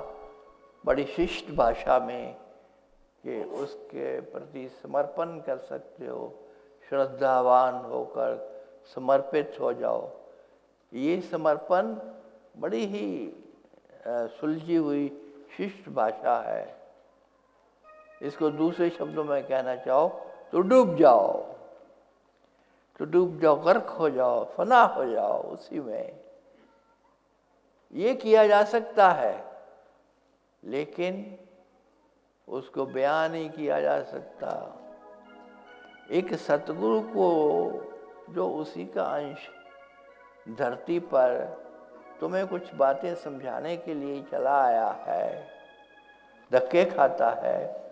बड़ी शिष्ट भाषा में कि उसके प्रति समर्पण कर सकते हो, श्रद्धावान होकर समर्पित हो जाओ। ये समर्पण बड़ी ही सुलझी हुई शिष्ट भाषा है। इसको दूसरे शब्दों में कहना चाहो तो डूब जाओ, तो डूब जाओ, गर्क हो जाओ, फना हो जाओ उसी में। ये किया जा सकता है, लेकिन उसको बयान नहीं किया जा सकता। एक सतगुरु को जो उसी का अंश धरती पर तुम्हें कुछ बातें समझाने के लिए चला आया है, धक्के खाता है,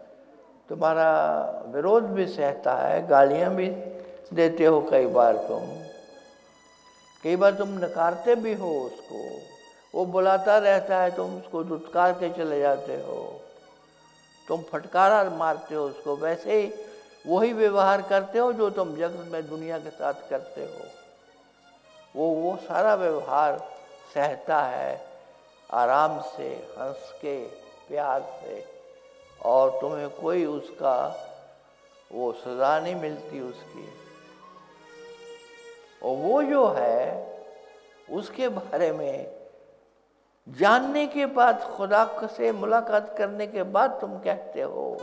तुम्हारा विरोध भी सहता है, गालियां भी देते हो, कई बार तुम नकारते भी हो उसको, वो बुलाता रहता है, तुम उसको दुत्कार के चले जाते हो, तुम फटकारा मारते हो उसको। वैसे ही वही व्यवहार करते हो जो तुम जगत में दुनिया के साथ करते हो। वो सारा व्यवहार सहता है आराम से, हंस के, प्यार से, और तुम्हें कोई उसका वो सजा नहीं मिलती उसकी। और वो जो है उसके बारे में जानने के बाद, खुदा से मुलाकात करने के बाद तुम कहते हो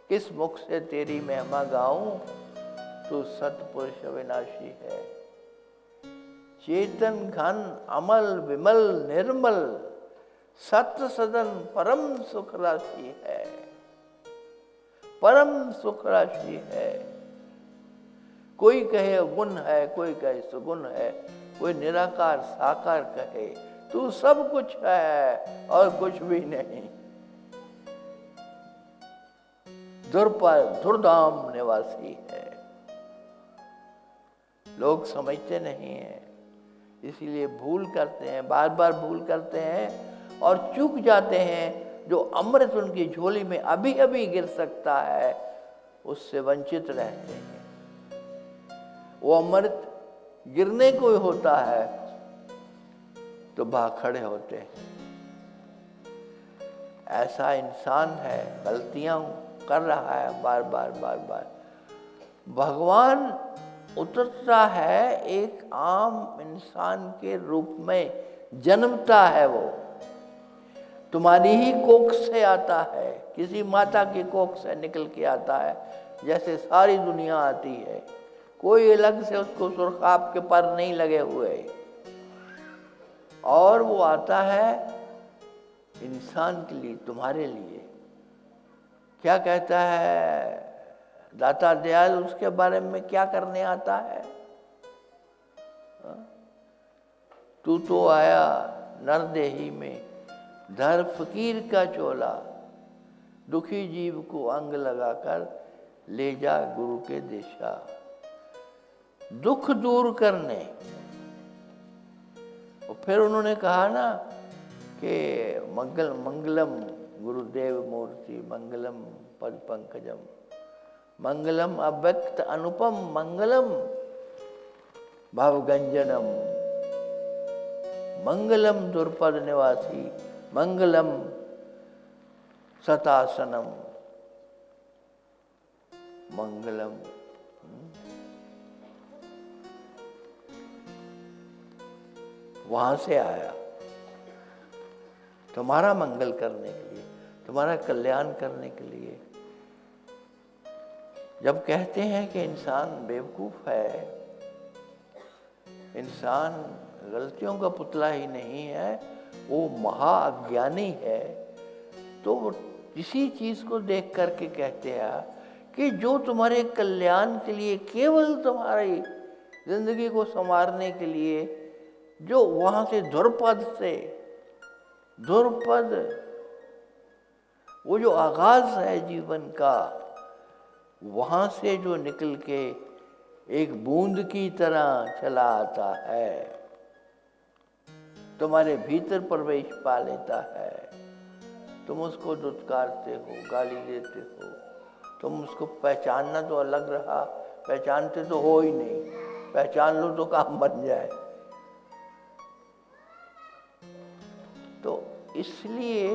किस मुख से तेरी महिमा गाऊं, तू सतपुरुष अविनाशी है। चेतन घन अमल विमल निर्मल, सत्य सदन परम सुख राशि है, परम सुख राशि है। कोई कहे गुण है, कोई कहे सुगुण है, कोई निराकार साकार कहे, तू सब कुछ है और कुछ भी नहीं। दुर्धाम निवासी है। लोग समझते नहीं हैं, इसीलिए भूल करते हैं, बार बार भूल करते हैं और चूक जाते हैं। जो अमृत उनकी झोली में अभी अभी गिर सकता है, उससे वंचित रहते हैं। वो अमृत गिरने को होता है तो भाग खड़े होते हैं। ऐसा इंसान है, गलतियां कर रहा है बार बार बार बार। भगवान उतरता है, एक आम इंसान के रूप में जन्मता है। वो तुम्हारी ही कोख से आता है, किसी माता की कोख से निकल के आता है, जैसे सारी दुनिया आती है। कोई अलग से उसको सुरखाब के पर नहीं लगे हुए, और वो आता है इंसान के लिए, तुम्हारे लिए। क्या कहता है दाता दयाल उसके बारे में, क्या करने आता है? तू तो आया नरदेही में, धर फकीर का चोला, दुखी जीव को अंग लगाकर ले जा गुरु के दिशा। दुख दूर करने। और फिर उन्होंने कहा ना कि मंगलम गुरुदेव मूर्ति, मंगलम पद पंकजम, मंगलम अव्यक्त अनुपम, मंगलम भवगंजनम, मंगलम दुर्पद निवासी, मंगलम सतासनम, मंगलम। वहां से आया तुम्हारा मंगल करने के लिए, तुम्हारा कल्याण करने के लिए। जब कहते हैं कि इंसान बेवकूफ है, इंसान गलतियों का पुतला ही नहीं है, वो महाअज्ञानी है, तो वो किसी चीज को देख करके कहते हैं कि जो तुम्हारे कल्याण के लिए, केवल तुम्हारी जिंदगी को संवारने के लिए, जो वहां से धुरपद से, धुरपद वो जो आगाज है जीवन का, वहां से जो निकल के एक बूंद की तरह चला आता है, तुम्हारे भीतर प्रवेश पा लेता है। तुम उसको दुत्कारते हो, गाली देते हो, तुम उसको पहचानना तो अलग रहा, पहचानते तो हो ही नहीं, पहचान लो तो काम बन जाए। तो इसलिए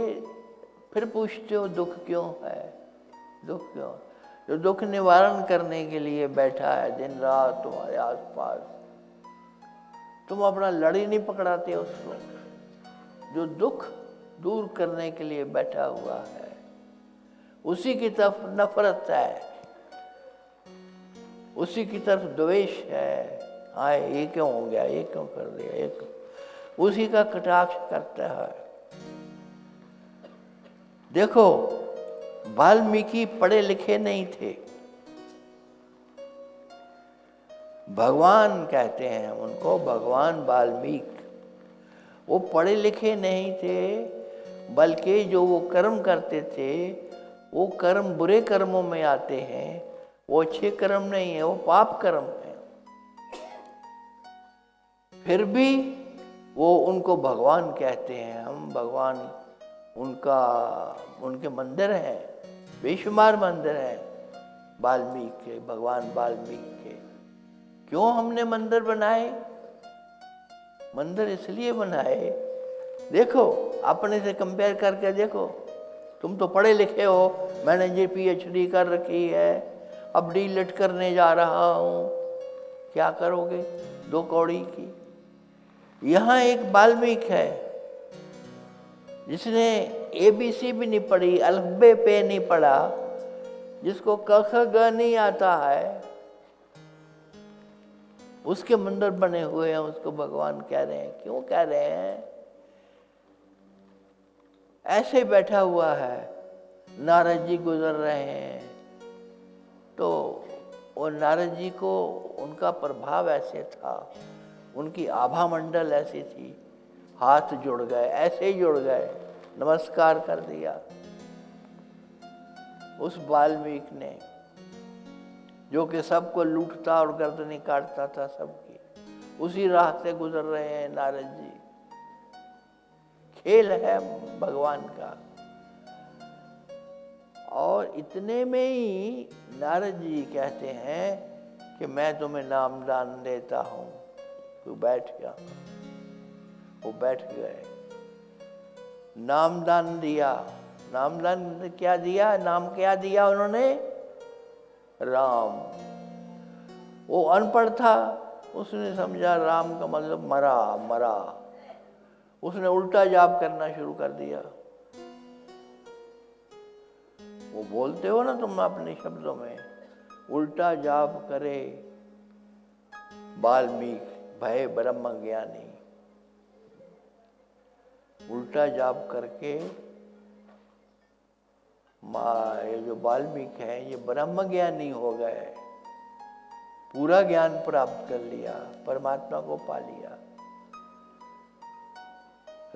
फिर पूछते हो दुख क्यों है, दुख क्यों? जो दुख निवारण करने के लिए बैठा है दिन रात तुम्हारे आसपास, तुम अपना लड़ी नहीं पकड़ाते उसको। जो दुख दूर करने के लिए बैठा हुआ है, उसी की तरफ नफरत है, उसी की तरफ द्वेष है। हाँ, ये क्यों हो गया, ये क्यों कर दिया, ये क्यों, उसी का कटाक्ष करता है। देखो, वाल्मीकि पढ़े लिखे नहीं थे, भगवान कहते हैं उनको, भगवान वाल्मीकि। वो पढ़े लिखे नहीं थे, बल्कि जो वो कर्म करते थे, वो कर्म बुरे कर्मों में आते हैं, वो अच्छे कर्म नहीं है, वो पाप कर्म है। फिर भी वो उनको भगवान कहते हैं। हम भगवान उनके मंदिर हैं, बेशुमार मंदिर हैं वाल्मीकि के, भगवान वाल्मीकि के। क्यों हमने मंदिर बनाए? मंदिर इसलिए बनाए, देखो अपने से कंपेयर करके देखो। तुम तो पढ़े लिखे हो, मैंने ये PhD कर रखी है, अब D.Litt करने जा रहा हूँ। क्या करोगे? 2 कौड़ी की। यहाँ एक वाल्मीकि है जिसने ABC भी नहीं पढ़ी, अल्फबे पे नहीं पढ़ा, जिसको क ख ग नहीं आता है, उसके मंदिर बने हुए हैं, उसको भगवान कह रहे हैं। क्यों कह रहे हैं? ऐसे बैठा हुआ है, नारद जी गुजर रहे हैं, तो वो नारद जी को उनका प्रभाव ऐसे था, उनकी आभा मंडल ऐसी थी, हाथ जुड़ गए, ऐसे ही जुड़ गए, नमस्कार कर दिया। उस वाल्मीकि ने, जो कि सबको लूटता और गर्दनी काटता था सबकी, उसी राह से गुजर रहे हैं नारद जी। खेल है भगवान का। और इतने में ही नारद जी कहते हैं कि मैं तुम्हें नामदान देता हूं, तू बैठ जा। वो बैठ गए, नामदान दिया। नामदान क्या दिया? नाम क्या दिया उन्होंने? राम। वो अनपढ़ था, उसने समझा राम का मतलब मरा मरा। उसने उल्टा जाप करना शुरू कर दिया। वो बोलते हो ना तुम अपने शब्दों में, उल्टा जाप करे वाल्मीकि भय ब्रह्म ज्ञानी। उल्टा जाप करके ये जो वाल्मीकि हैं ये ब्रह्म ज्ञानी हो गए, पूरा ज्ञान प्राप्त कर लिया, परमात्मा को पा लिया।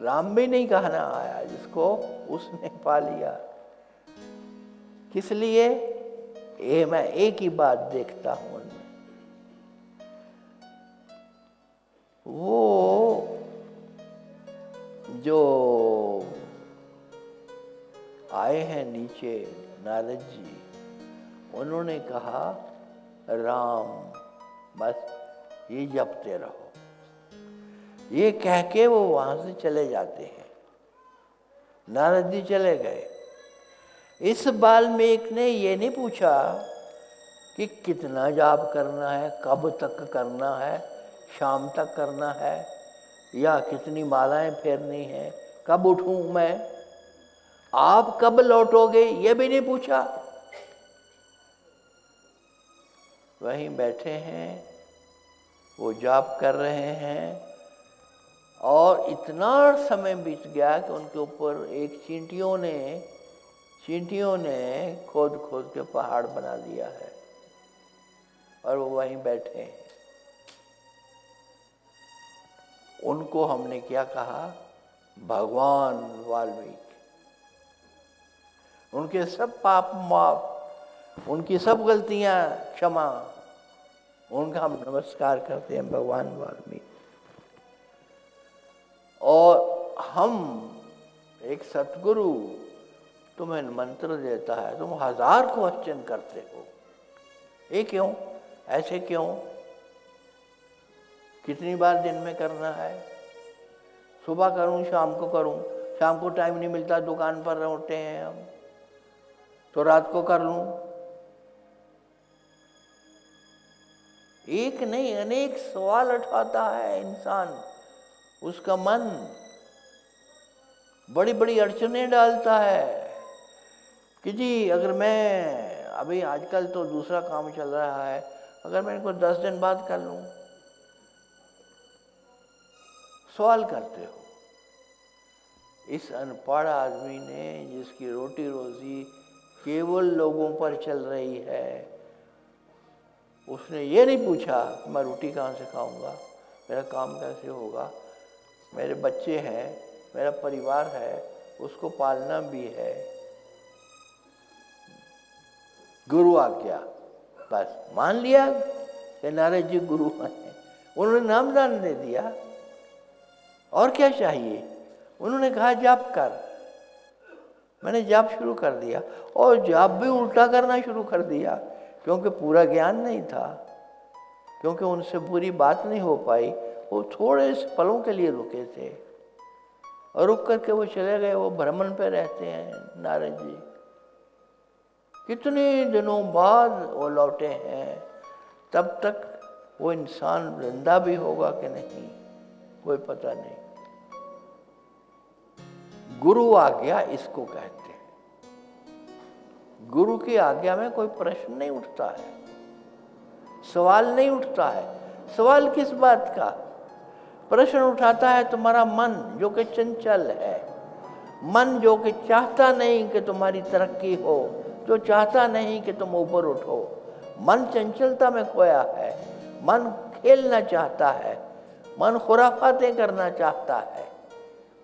राम भी नहीं कहना आया जिसको, उसने पा लिया। किस लिए? ये मैं एक ही बात देखता हूं उनमें, वो जो आए हैं नीचे नारद जी, उन्होंने कहा राम, बस ये जपते रहो। ये कह के वो वहां से चले जाते हैं। नारद जी चले गए। इस वाल्मीकि ने ये नहीं पूछा कि कितना जाप करना है, कब तक करना है, शाम तक करना है, या कितनी मालाएं फेरनी है, कब उठूं मैं, आप कब लौटोगे, ये भी नहीं पूछा। वहीं बैठे हैं, वो जाप कर रहे हैं, और इतना समय बीत गया कि उनके ऊपर एक चींटियों ने खोद खोद के पहाड़ बना दिया है, और वो वहीं बैठे हैं। उनको हमने क्या कहा? भगवान वाल्मीकि। उनके सब पाप माफ, उनकी सब गलतियां क्षमा, उनका हम नमस्कार करते हैं, भगवान वाल्मीकि। और हम, एक सतगुरु तुम्हें मंत्र देता है, तुम 1000 क्वेश्चन करते हो, ये क्यों, ऐसे क्यों, कितनी बार दिन में करना है, सुबह करूं शाम को करूं, शाम को टाइम नहीं मिलता, दुकान पर होते हैं हम, तो रात को कर लूं। एक नहीं अनेक सवाल उठाता है इंसान, उसका मन बड़ी बड़ी अड़चने डालता है कि जी अगर मैं अभी, आजकल तो दूसरा काम चल रहा है, अगर मैं इनको 10 दिन बाद कर लूं, सवाल करते हो। इस अनपढ़ आदमी ने, जिसकी रोटी रोजी केवल लोगों पर चल रही है, उसने ये नहीं पूछा मैं रोटी कहाँ से खाऊंगा, मेरा काम कैसे होगा, मेरे बच्चे हैं, मेरा परिवार है, उसको पालना भी है, गुरु आज्ञा, बस मान लिया कि नारद जी गुरु हैं, उन्होंने नामदान दे दिया। और क्या चाहिए? उन्होंने कहा जाप कर, मैंने जाप शुरू कर दिया, और जाप भी उल्टा करना शुरू कर दिया, क्योंकि पूरा ज्ञान नहीं था, क्योंकि उनसे पूरी बात नहीं हो पाई। वो थोड़े से पलों के लिए रुके थे, और रुक करके वो चले गए। वो भ्रमण पे रहते हैं नारद जी। कितने दिनों बाद वो लौटे हैं, तब तक वो इंसान जिंदा भी होगा कि नहीं कोई पता नहीं। गुरु आज्ञा इसको कहते हैं। गुरु की आज्ञा में कोई प्रश्न नहीं उठता है, सवाल नहीं उठता है। सवाल किस बात का? प्रश्न उठाता है तुम्हारा मन जो कि चंचल है, मन जो कि चाहता नहीं कि तुम्हारी तरक्की हो, जो चाहता नहीं कि तुम ऊपर उठो। मन चंचलता में खोया है, मन खेलना चाहता है, मन खुराफातें करना चाहता है,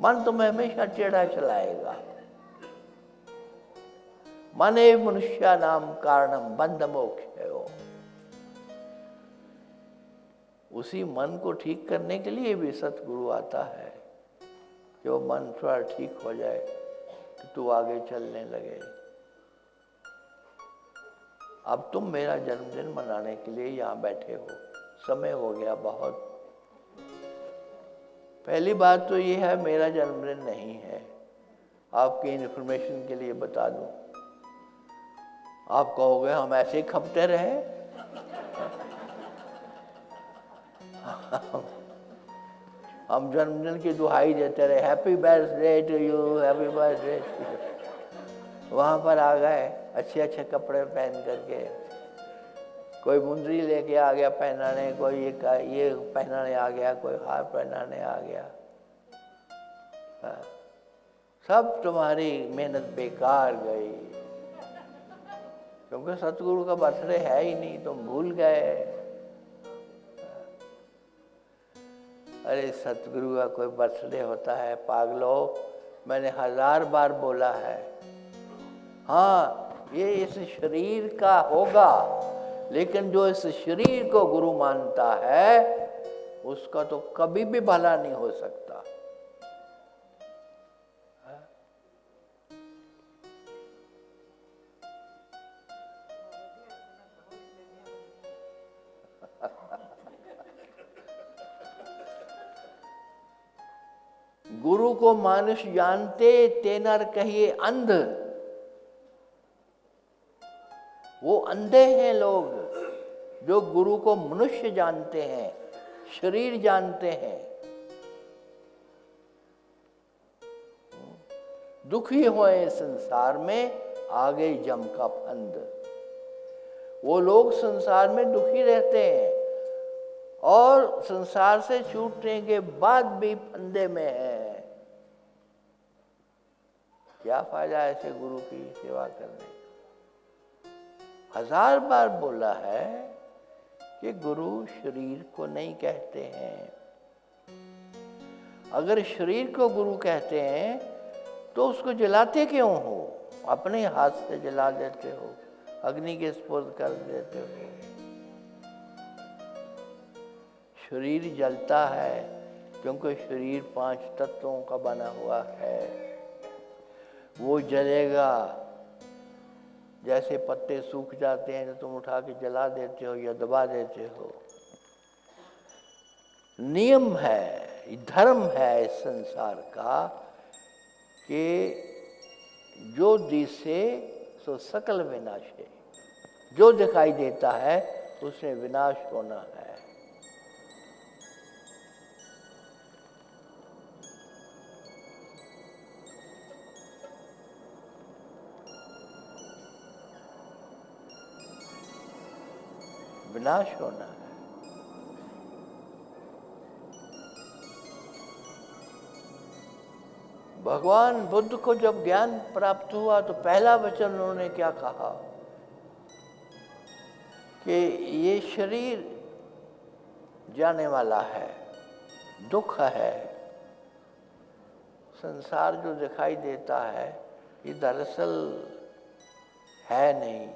मन तुम्हें हमेशा टेढ़ा चलाएगा। मन एव मनुष्य नाम कारणम बंध मोक्षयो। उसी मन को ठीक करने के लिए भी सतगुरु आता है कि वो मन थोड़ा ठीक हो जाए तो तू आगे चलने लगे। अब तुम मेरा जन्मदिन मनाने के लिए यहाँ बैठे हो, समय हो गया बहुत। पहली बात तो ये है मेरा जन्मदिन नहीं है, आपकी इन्फॉर्मेशन के लिए बता दूं। आप कहोगे हम ऐसे ही खपते रहे। हम जन्मदिन की दुहाई देते रहे, happy birthday to you, happy birthday to you. वहाँ पर आ गए अच्छे अच्छे कपड़े पहन करके, कोई मुंदरी लेके आ गया पहनाने, कोई ये पहनाने आ गया, कोई हार पहनाने आ गया। सब तुम्हारी मेहनत बेकार गई, क्योंकि सतगुरु का बर्थडे है ही नहीं, तुम भूल गए। अरे सतगुरु का कोई बर्थडे होता है पागलो, मैंने 1000 बार बोला है। हाँ, ये इस शरीर का होगा, लेकिन जो इस शरीर को गुरु मानता है उसका तो कभी भी भला नहीं हो सकता। गुरु को मानुष जानते ते नर कहिए अंध। वो अंधे हैं लोग जो गुरु को मनुष्य जानते हैं, शरीर जानते हैं। दुखी हुए संसार में आगे जम का फंद। वो लोग संसार में दुखी रहते हैं और संसार से छूटने के बाद भी फंदे में है। क्या फायदा ऐसे गुरु की सेवा करने का? 1000 बार बोला है कि गुरु शरीर को नहीं कहते हैं। अगर शरीर को गुरु कहते हैं तो उसको जलाते क्यों हो? अपने हाथ से जला देते हो, अग्नि के स्पुर्द कर देते हो। शरीर जलता है क्योंकि शरीर 5 तत्वों का बना हुआ है। वो जलेगा, जैसे पत्ते सूख जाते हैं तो तुम उठा के जला देते हो या दबा देते हो। नियम है, धर्म है इस संसार का कि जो दिसे सो सकल विनाश है। जो दिखाई देता है उससे विनाश होना है। विनाश होना है। भगवान बुद्ध को जब ज्ञान प्राप्त हुआ तो पहला वचन उन्होंने क्या कहा कि ये शरीर जाने वाला है, दुख है। संसार जो दिखाई देता है ये दरअसल है नहीं।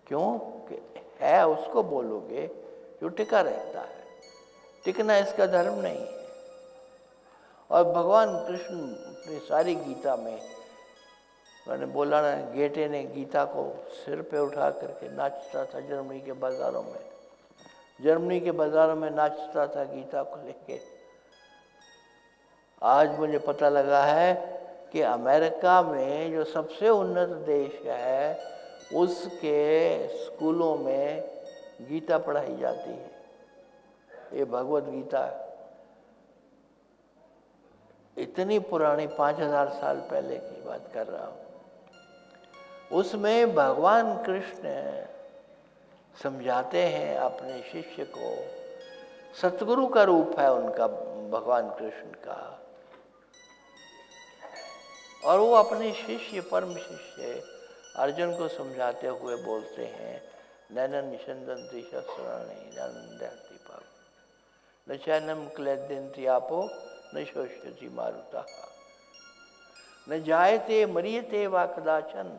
क्यों? कि है उसको बोलोगे जो टिका रहता है, टिकना इसका धर्म नहीं है। और भगवान कृष्ण अपनी सारी गीता में, मैंने बोला ना, गेटे ने गीता को सिर पे उठा करके नाचता था जर्मनी के बाजारों में। जर्मनी के बाजारों में नाचता था गीता को लेके। आज मुझे पता लगा है कि अमेरिका में जो सबसे उन्नत देश है उसके स्कूलों में गीता पढ़ाई जाती है। ये भगवत गीता इतनी पुरानी 5000 साल पहले की बात कर रहा हूं। उसमें भगवान कृष्ण समझाते हैं अपने शिष्य को, सतगुरु का रूप है उनका, भगवान कृष्ण का, और वो अपने शिष्य, परम शिष्य अर्जुन को समझाते हुए बोलते हैं, नैनन निषंदन्ति शस्त्राणि नंदन्ति पाप न चैनम क्लेद्यन्ति आपो न शोष्यति मारुतः न जायते मरियते वा कदाचन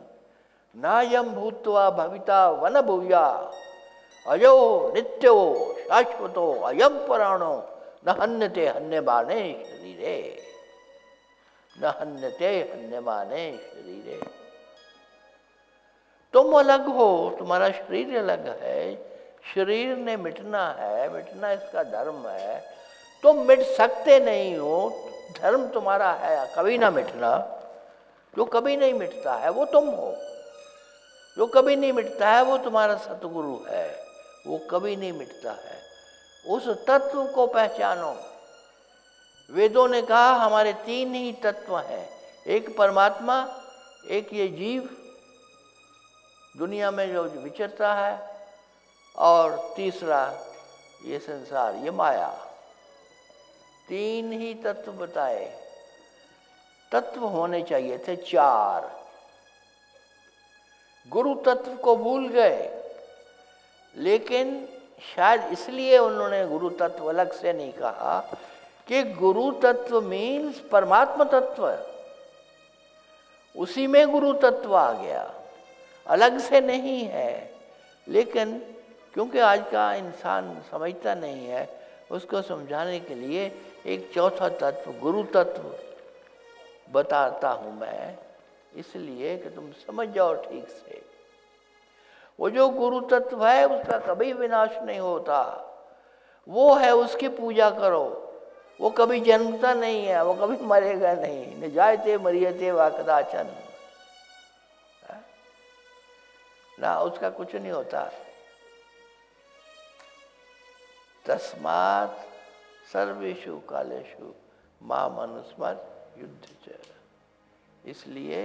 नायं भूत्वा भविता वन भूया अयो नित्यो शाश्वतो अयम पुराणो न हन्यते हन्यमाने शरीरे न हन्यते हन्यमाने शरीरे। तुम अलग हो, तुम्हारा शरीर अलग है, शरीर ने मिटना है, मिटना इसका धर्म है, तुम मिट सकते नहीं हो, धर्म तुम्हारा है कभी ना मिटना। जो कभी नहीं मिटता है वो तुम हो, जो कभी नहीं मिटता है वो तुम्हारा सतगुरु है, वो कभी नहीं मिटता है। उस तत्व को पहचानो। वेदों ने कहा हमारे 3 ही तत्व हैं, एक परमात्मा, एक ये जीव दुनिया में जो विचरता है, और तीसरा ये संसार, ये माया। 3 ही तत्व बताए। तत्व होने चाहिए थे 4। गुरु तत्व को भूल गए, लेकिन शायद इसलिए उन्होंने गुरु तत्व अलग से नहीं कहा कि गुरु तत्व मीन्स परमात्मा तत्व, उसी में गुरु तत्व आ गया, अलग से नहीं है। लेकिन क्योंकि आज का इंसान समझता नहीं है, उसको समझाने के लिए एक चौथा तत्व, गुरु तत्व बताता हूं मैं, इसलिए कि तुम समझ जाओ ठीक से। वो जो गुरु तत्व है उसका कभी विनाश नहीं होता, वो है, उसकी पूजा करो। वो कभी जन्मता नहीं है, वो कभी मरेगा नहीं, न जायते मरियते वा कदाचन, ना उसका कुछ नहीं होता। तस्मात् सर्वेषु कालेषु माम अनुस्मर युद्धच। इसलिए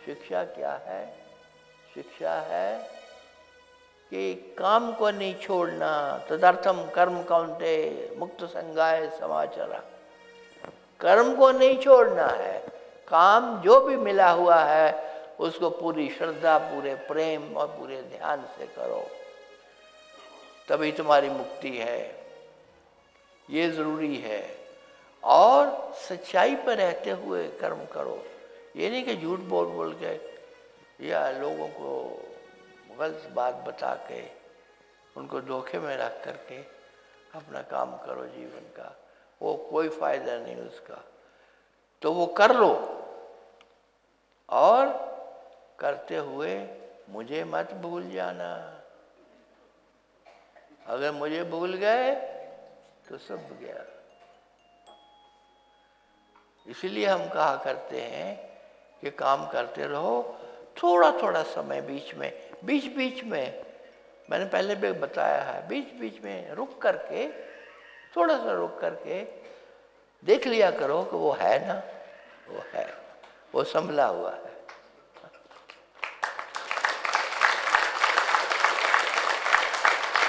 शिक्षा क्या है? शिक्षा है कि काम को नहीं छोड़ना। तदर्थम कर्म कौन्ते मुक्त संगाय समाचरा। कर्म को नहीं छोड़ना है, काम जो भी मिला हुआ है उसको पूरी श्रद्धा, पूरे प्रेम और पूरे ध्यान से करो, तभी तुम्हारी मुक्ति है। ये जरूरी है। और सच्चाई पर रहते हुए कर्म करो। ये नहीं कि झूठ बोल बोल के या लोगों को गलत बात बता के उनको धोखे में रख करके अपना काम करो जीवन का, वो कोई फायदा नहीं उसका। तो वो कर लो, और करते हुए मुझे मत भूल जाना। अगर मुझे भूल गए तो सब गया। इसलिए हम कहा करते हैं कि काम करते रहो, थोड़ा थोड़ा समय बीच में मैंने पहले भी बताया है, बीच बीच में रुक करके, थोड़ा सा रुक करके देख लिया करो कि वो है ना, वो है, वो संभला हुआ है।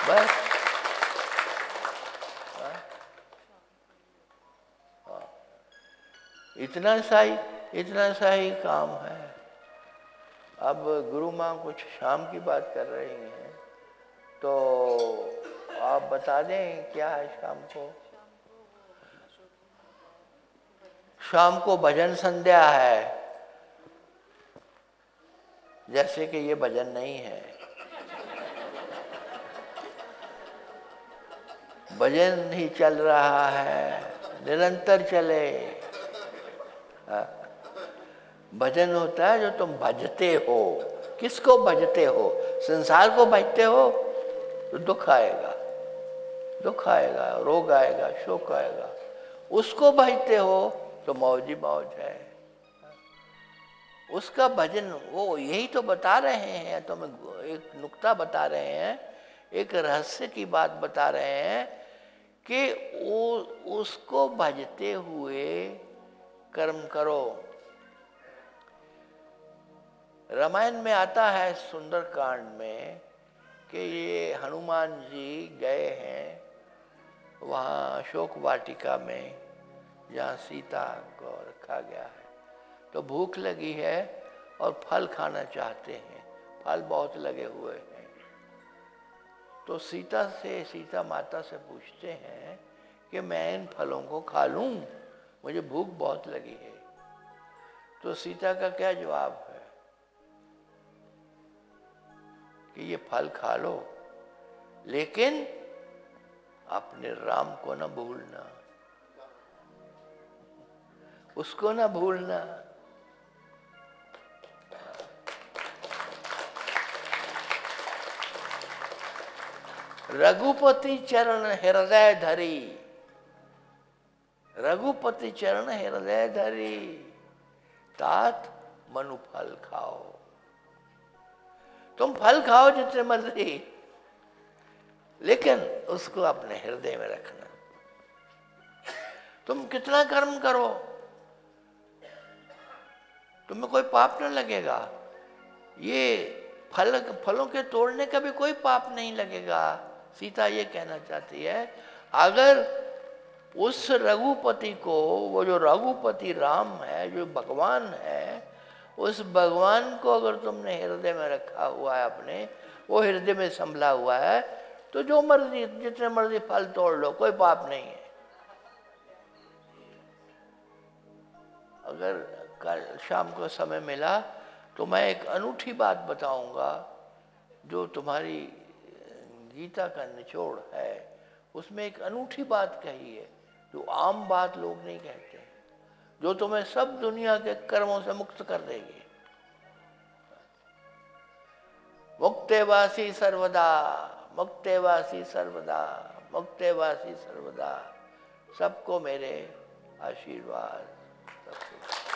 बस इतना सा ही काम है। अब गुरु माँ कुछ शाम की बात कर रही हैं, तो आप बता दें क्या है शाम को? शाम को भजन संध्या है। जैसे कि ये भजन नहीं है, भजन ही चल रहा है, निरंतर चले। भजन होता है जो तुम भजते हो। किसको भजते हो? संसार को भजते हो तो दुख आएगा, रोग आएगा, शोक आएगा। उसको भजते हो तो मौज ही मौज है। उसका भजन, वो यही तो बता रहे हैं, तो मैं एक नुक्ता बता रहे हैं, एक रहस्य की बात बता रहे हैं कि उसको भजते हुए कर्म करो। रामायण में आता है सुंदरकांड में कि ये हनुमान जी गए हैं वहाँ अशोक वाटिका में जहाँ सीता को रखा गया है, तो भूख लगी है और फल खाना चाहते हैं, फल बहुत लगे हुए हैं। तो सीता माता से पूछते हैं कि मैं इन फलों को खा लूं, मुझे भूख बहुत लगी है। तो सीता का क्या जवाब है कि ये फल खा लो, लेकिन अपने राम को न भूलना, उसको न भूलना। रघुपति चरण हृदय धरी, रघुपति चरण हृदय धरी, तात मनु फल खाओ। तुम फल खाओ जितने मर्जी, लेकिन उसको अपने हृदय में रखना। तुम कितना कर्म करो, तुम्हें कोई पाप न लगेगा। ये फलों के तोड़ने का भी कोई पाप नहीं लगेगा। सीता ये कहना चाहती है, अगर उस रघुपति को, वो जो रघुपति राम है, जो भगवान है, उस भगवान को अगर तुमने हृदय में रखा हुआ है, अपने वो हृदय में संभला हुआ है, तो जो मर्जी जितने मर्जी फल तोड़ लो, कोई पाप नहीं है। अगर कल शाम को समय मिला तो मैं एक अनूठी बात बताऊंगा जो तुम्हारी गीता का निचोड़ है। उसमें एक अनूठी बात कही है जो आम बात लोग नहीं कहते, जो तुम्हें सब दुनिया के कर्मों से मुक्त कर देगी। मुक्तेवासी सर्वदा, मुक्तेवासी सर्वदा, मुक्तेवासी सर्वदा, सबको मेरे आशीर्वाद। सबको